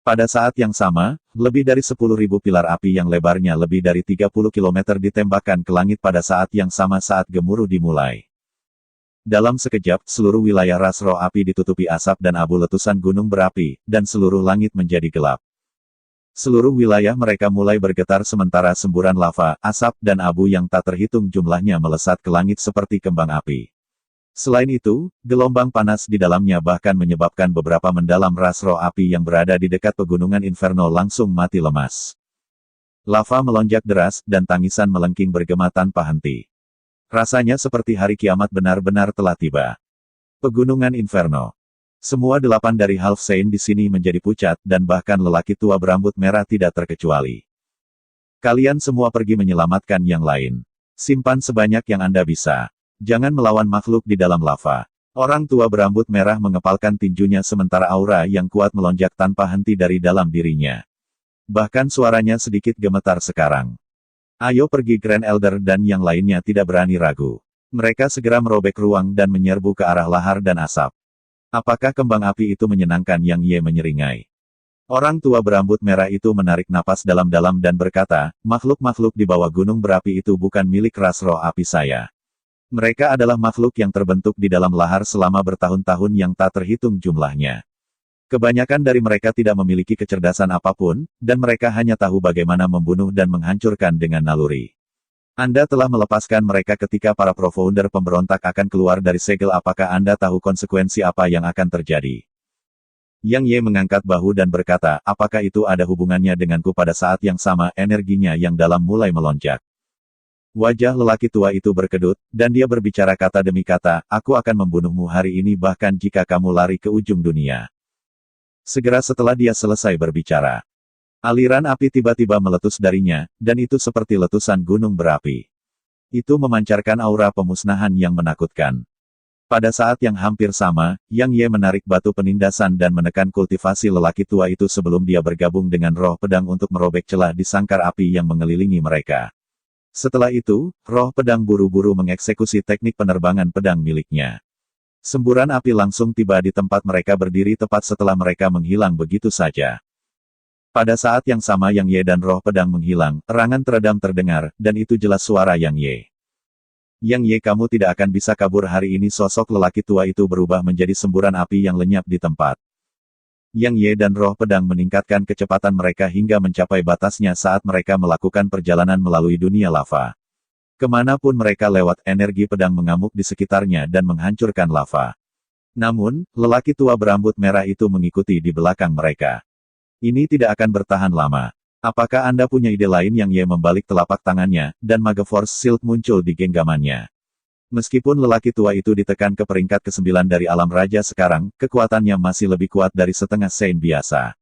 Pada saat yang sama, lebih dari 10.000 pilar api yang lebarnya lebih dari 30 km ditembakkan ke langit pada saat yang sama saat gemuruh dimulai. Dalam sekejap, seluruh wilayah ras roh api ditutupi asap dan abu letusan gunung berapi, dan seluruh langit menjadi gelap. Seluruh wilayah mereka mulai bergetar sementara semburan lava, asap, dan abu yang tak terhitung jumlahnya melesat ke langit seperti kembang api. Selain itu, gelombang panas di dalamnya bahkan menyebabkan beberapa mendalam ras roh api yang berada di dekat pegunungan Inferno langsung mati lemas. Lava melonjak deras, dan tangisan melengking bergema tanpa henti. Rasanya seperti hari kiamat benar-benar telah tiba. Pegunungan Inferno. Semua 8 dari Half Saint di sini menjadi pucat, dan bahkan lelaki tua berambut merah tidak terkecuali. Kalian semua pergi menyelamatkan yang lain. Simpan sebanyak yang Anda bisa. Jangan melawan makhluk di dalam lava. Orang tua berambut merah mengepalkan tinjunya sementara aura yang kuat melonjak tanpa henti dari dalam dirinya. Bahkan suaranya sedikit gemetar sekarang. Ayo pergi, Grand Elder dan yang lainnya tidak berani ragu. Mereka segera merobek ruang dan menyerbu ke arah lahar dan asap. Apakah kembang api itu menyenangkan? Yang Ye menyeringai. Orang tua berambut merah itu menarik napas dalam-dalam dan berkata, makhluk-makhluk di bawah gunung berapi itu bukan milik ras roh api saya. Mereka adalah makhluk yang terbentuk di dalam lahar selama bertahun-tahun yang tak terhitung jumlahnya. Kebanyakan dari mereka tidak memiliki kecerdasan apapun, dan mereka hanya tahu bagaimana membunuh dan menghancurkan dengan naluri. Anda telah melepaskan mereka ketika para profounder pemberontak akan keluar dari segel. Apakah Anda tahu konsekuensi apa yang akan terjadi? Yang Ye mengangkat bahu dan berkata, apakah itu ada hubungannya denganku? Pada saat yang sama, energinya yang dalam mulai melonjak. Wajah lelaki tua itu berkedut, dan dia berbicara kata demi kata, aku akan membunuhmu hari ini bahkan jika kamu lari ke ujung dunia. Segera setelah dia selesai berbicara, aliran api tiba-tiba meletus darinya, dan itu seperti letusan gunung berapi. Itu memancarkan aura pemusnahan yang menakutkan. Pada saat yang hampir sama, Yang Ye menarik batu penindasan dan menekan kultivasi lelaki tua itu sebelum dia bergabung dengan roh pedang untuk merobek celah di sangkar api yang mengelilingi mereka. Setelah itu, roh pedang buru-buru mengeksekusi teknik penerbangan pedang miliknya. Semburan api langsung tiba di tempat mereka berdiri tepat setelah mereka menghilang begitu saja. Pada saat yang sama Yang Ye dan roh pedang menghilang, erangan teredam terdengar, dan itu jelas suara Yang Ye. Yang Ye, kamu tidak akan bisa kabur hari ini. Sosok lelaki tua itu berubah menjadi semburan api yang lenyap di tempat. Yang Ye dan roh pedang meningkatkan kecepatan mereka hingga mencapai batasnya saat mereka melakukan perjalanan melalui dunia lava. Kemanapun mereka lewat, energi pedang mengamuk di sekitarnya dan menghancurkan lava. Namun, lelaki tua berambut merah itu mengikuti di belakang mereka. Ini tidak akan bertahan lama. Apakah Anda punya ide lain? Yang Ye membalik telapak tangannya, dan Mage Force Shield muncul di genggamannya. Meskipun lelaki tua itu ditekan ke peringkat ke-9 dari alam raja sekarang, kekuatannya masih lebih kuat dari setengah Saint biasa.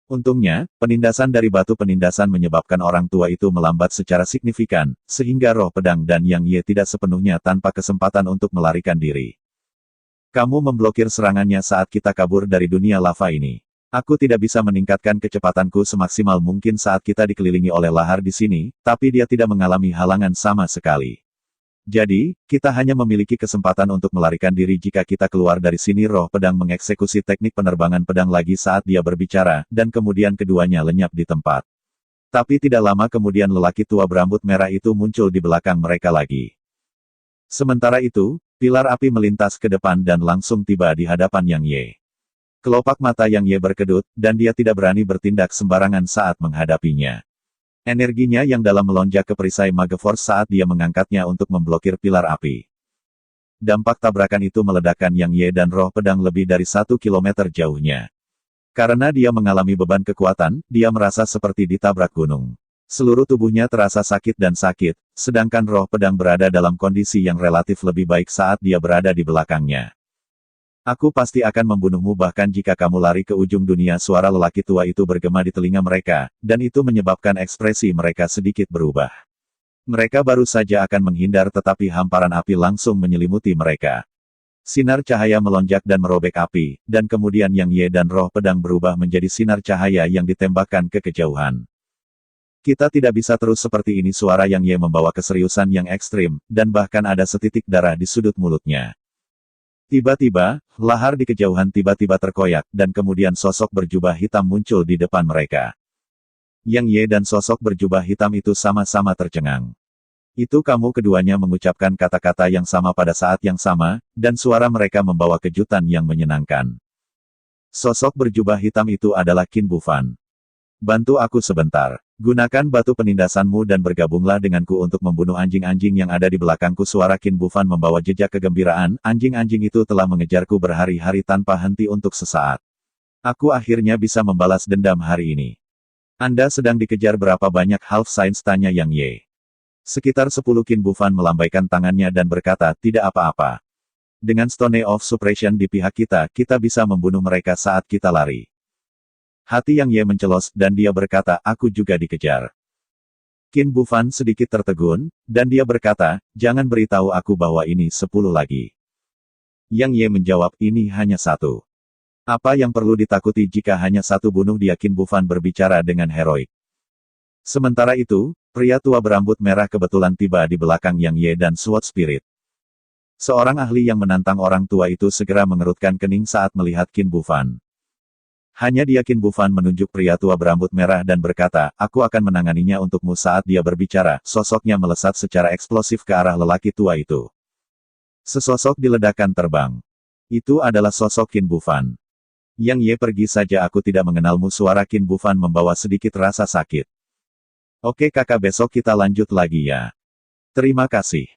Untungnya, penindasan dari batu penindasan menyebabkan orang tua itu melambat secara signifikan, sehingga roh pedang dan Yang Ye tidak sepenuhnya tanpa kesempatan untuk melarikan diri. Kamu memblokir serangannya saat kita kabur dari dunia lava ini. Aku tidak bisa meningkatkan kecepatanku semaksimal mungkin saat kita dikelilingi oleh lahar di sini, tapi dia tidak mengalami halangan sama sekali. Jadi, kita hanya memiliki kesempatan untuk melarikan diri jika kita keluar dari sini. Roh pedang mengeksekusi teknik penerbangan pedang lagi saat dia berbicara, dan kemudian keduanya lenyap di tempat. Tapi tidak lama kemudian lelaki tua berambut merah itu muncul di belakang mereka lagi. Sementara itu, pilar api melintas ke depan dan langsung tiba di hadapan Yang Ye. Kelopak mata Yang Ye berkedut, dan dia tidak berani bertindak sembarangan saat menghadapinya. Energinya yang dalam melonjak ke perisai Mage Force saat dia mengangkatnya untuk memblokir pilar api. Dampak tabrakan itu meledakkan Yang Ye dan roh pedang lebih dari 1 kilometer jauhnya. Karena dia mengalami beban kekuatan, dia merasa seperti ditabrak gunung. Seluruh tubuhnya terasa sakit dan sakit, sedangkan roh pedang berada dalam kondisi yang relatif lebih baik saat dia berada di belakangnya. Aku pasti akan membunuhmu bahkan jika kamu lari ke ujung dunia. Suara lelaki tua itu bergema di telinga mereka, dan itu menyebabkan ekspresi mereka sedikit berubah. Mereka baru saja akan menghindar tetapi hamparan api langsung menyelimuti mereka. Sinar cahaya melonjak dan merobek api, dan kemudian Yang Ye dan roh pedang berubah menjadi sinar cahaya yang ditembakkan ke kejauhan. Kita tidak bisa terus seperti ini. Suara Yang Ye membawa keseriusan yang ekstrim, dan bahkan ada setitik darah di sudut mulutnya. Tiba-tiba, lahar di kejauhan tiba-tiba terkoyak, dan kemudian sosok berjubah hitam muncul di depan mereka. Yang Ye dan sosok berjubah hitam itu sama-sama tercengang. Itu kamu. Keduanya mengucapkan kata-kata yang sama pada saat yang sama, dan suara mereka membawa kejutan yang menyenangkan. Sosok berjubah hitam itu adalah Qin Bufan. Bantu aku sebentar. Gunakan batu penindasanmu dan bergabunglah denganku untuk membunuh anjing-anjing yang ada di belakangku. Suara Qin Bufan membawa jejak kegembiraan. Anjing-anjing itu telah mengejarku berhari-hari tanpa henti untuk sesaat. Aku akhirnya bisa membalas dendam hari ini. Anda sedang dikejar berapa banyak half saints? Tanya Yang Ye. Sekitar 10. Qin Bufan melambaikan tangannya dan berkata, tidak apa-apa. Dengan Stone of Suppression di pihak kita, kita bisa membunuh mereka saat kita lari. Hati Yang Ye mencelos, dan dia berkata, aku juga dikejar. Qin Bufan sedikit tertegun, dan dia berkata, jangan beritahu aku bahwa ini 10 lagi. Yang Ye menjawab, ini hanya 1. Apa yang perlu ditakuti jika hanya 1? Bunuh dia. Qin Bufan berbicara dengan heroik. Sementara itu, pria tua berambut merah kebetulan tiba di belakang Yang Ye dan Sword Spirit. Seorang ahli yang menantang orang tua itu segera mengerutkan kening saat melihat Qin Bufan. Hanya dia. Qin Bufan menunjuk pria tua berambut merah dan berkata, aku akan menanganinya untukmu. Saat dia berbicara, sosoknya melesat secara eksplosif ke arah lelaki tua itu. Sesosok diledakkan terbang. Itu adalah sosok Qin Bufan. Yang Ye, pergi saja, aku tidak mengenalmu. Suara Qin Bufan membawa sedikit rasa sakit. Oke kakak, besok kita lanjut lagi ya. Terima kasih.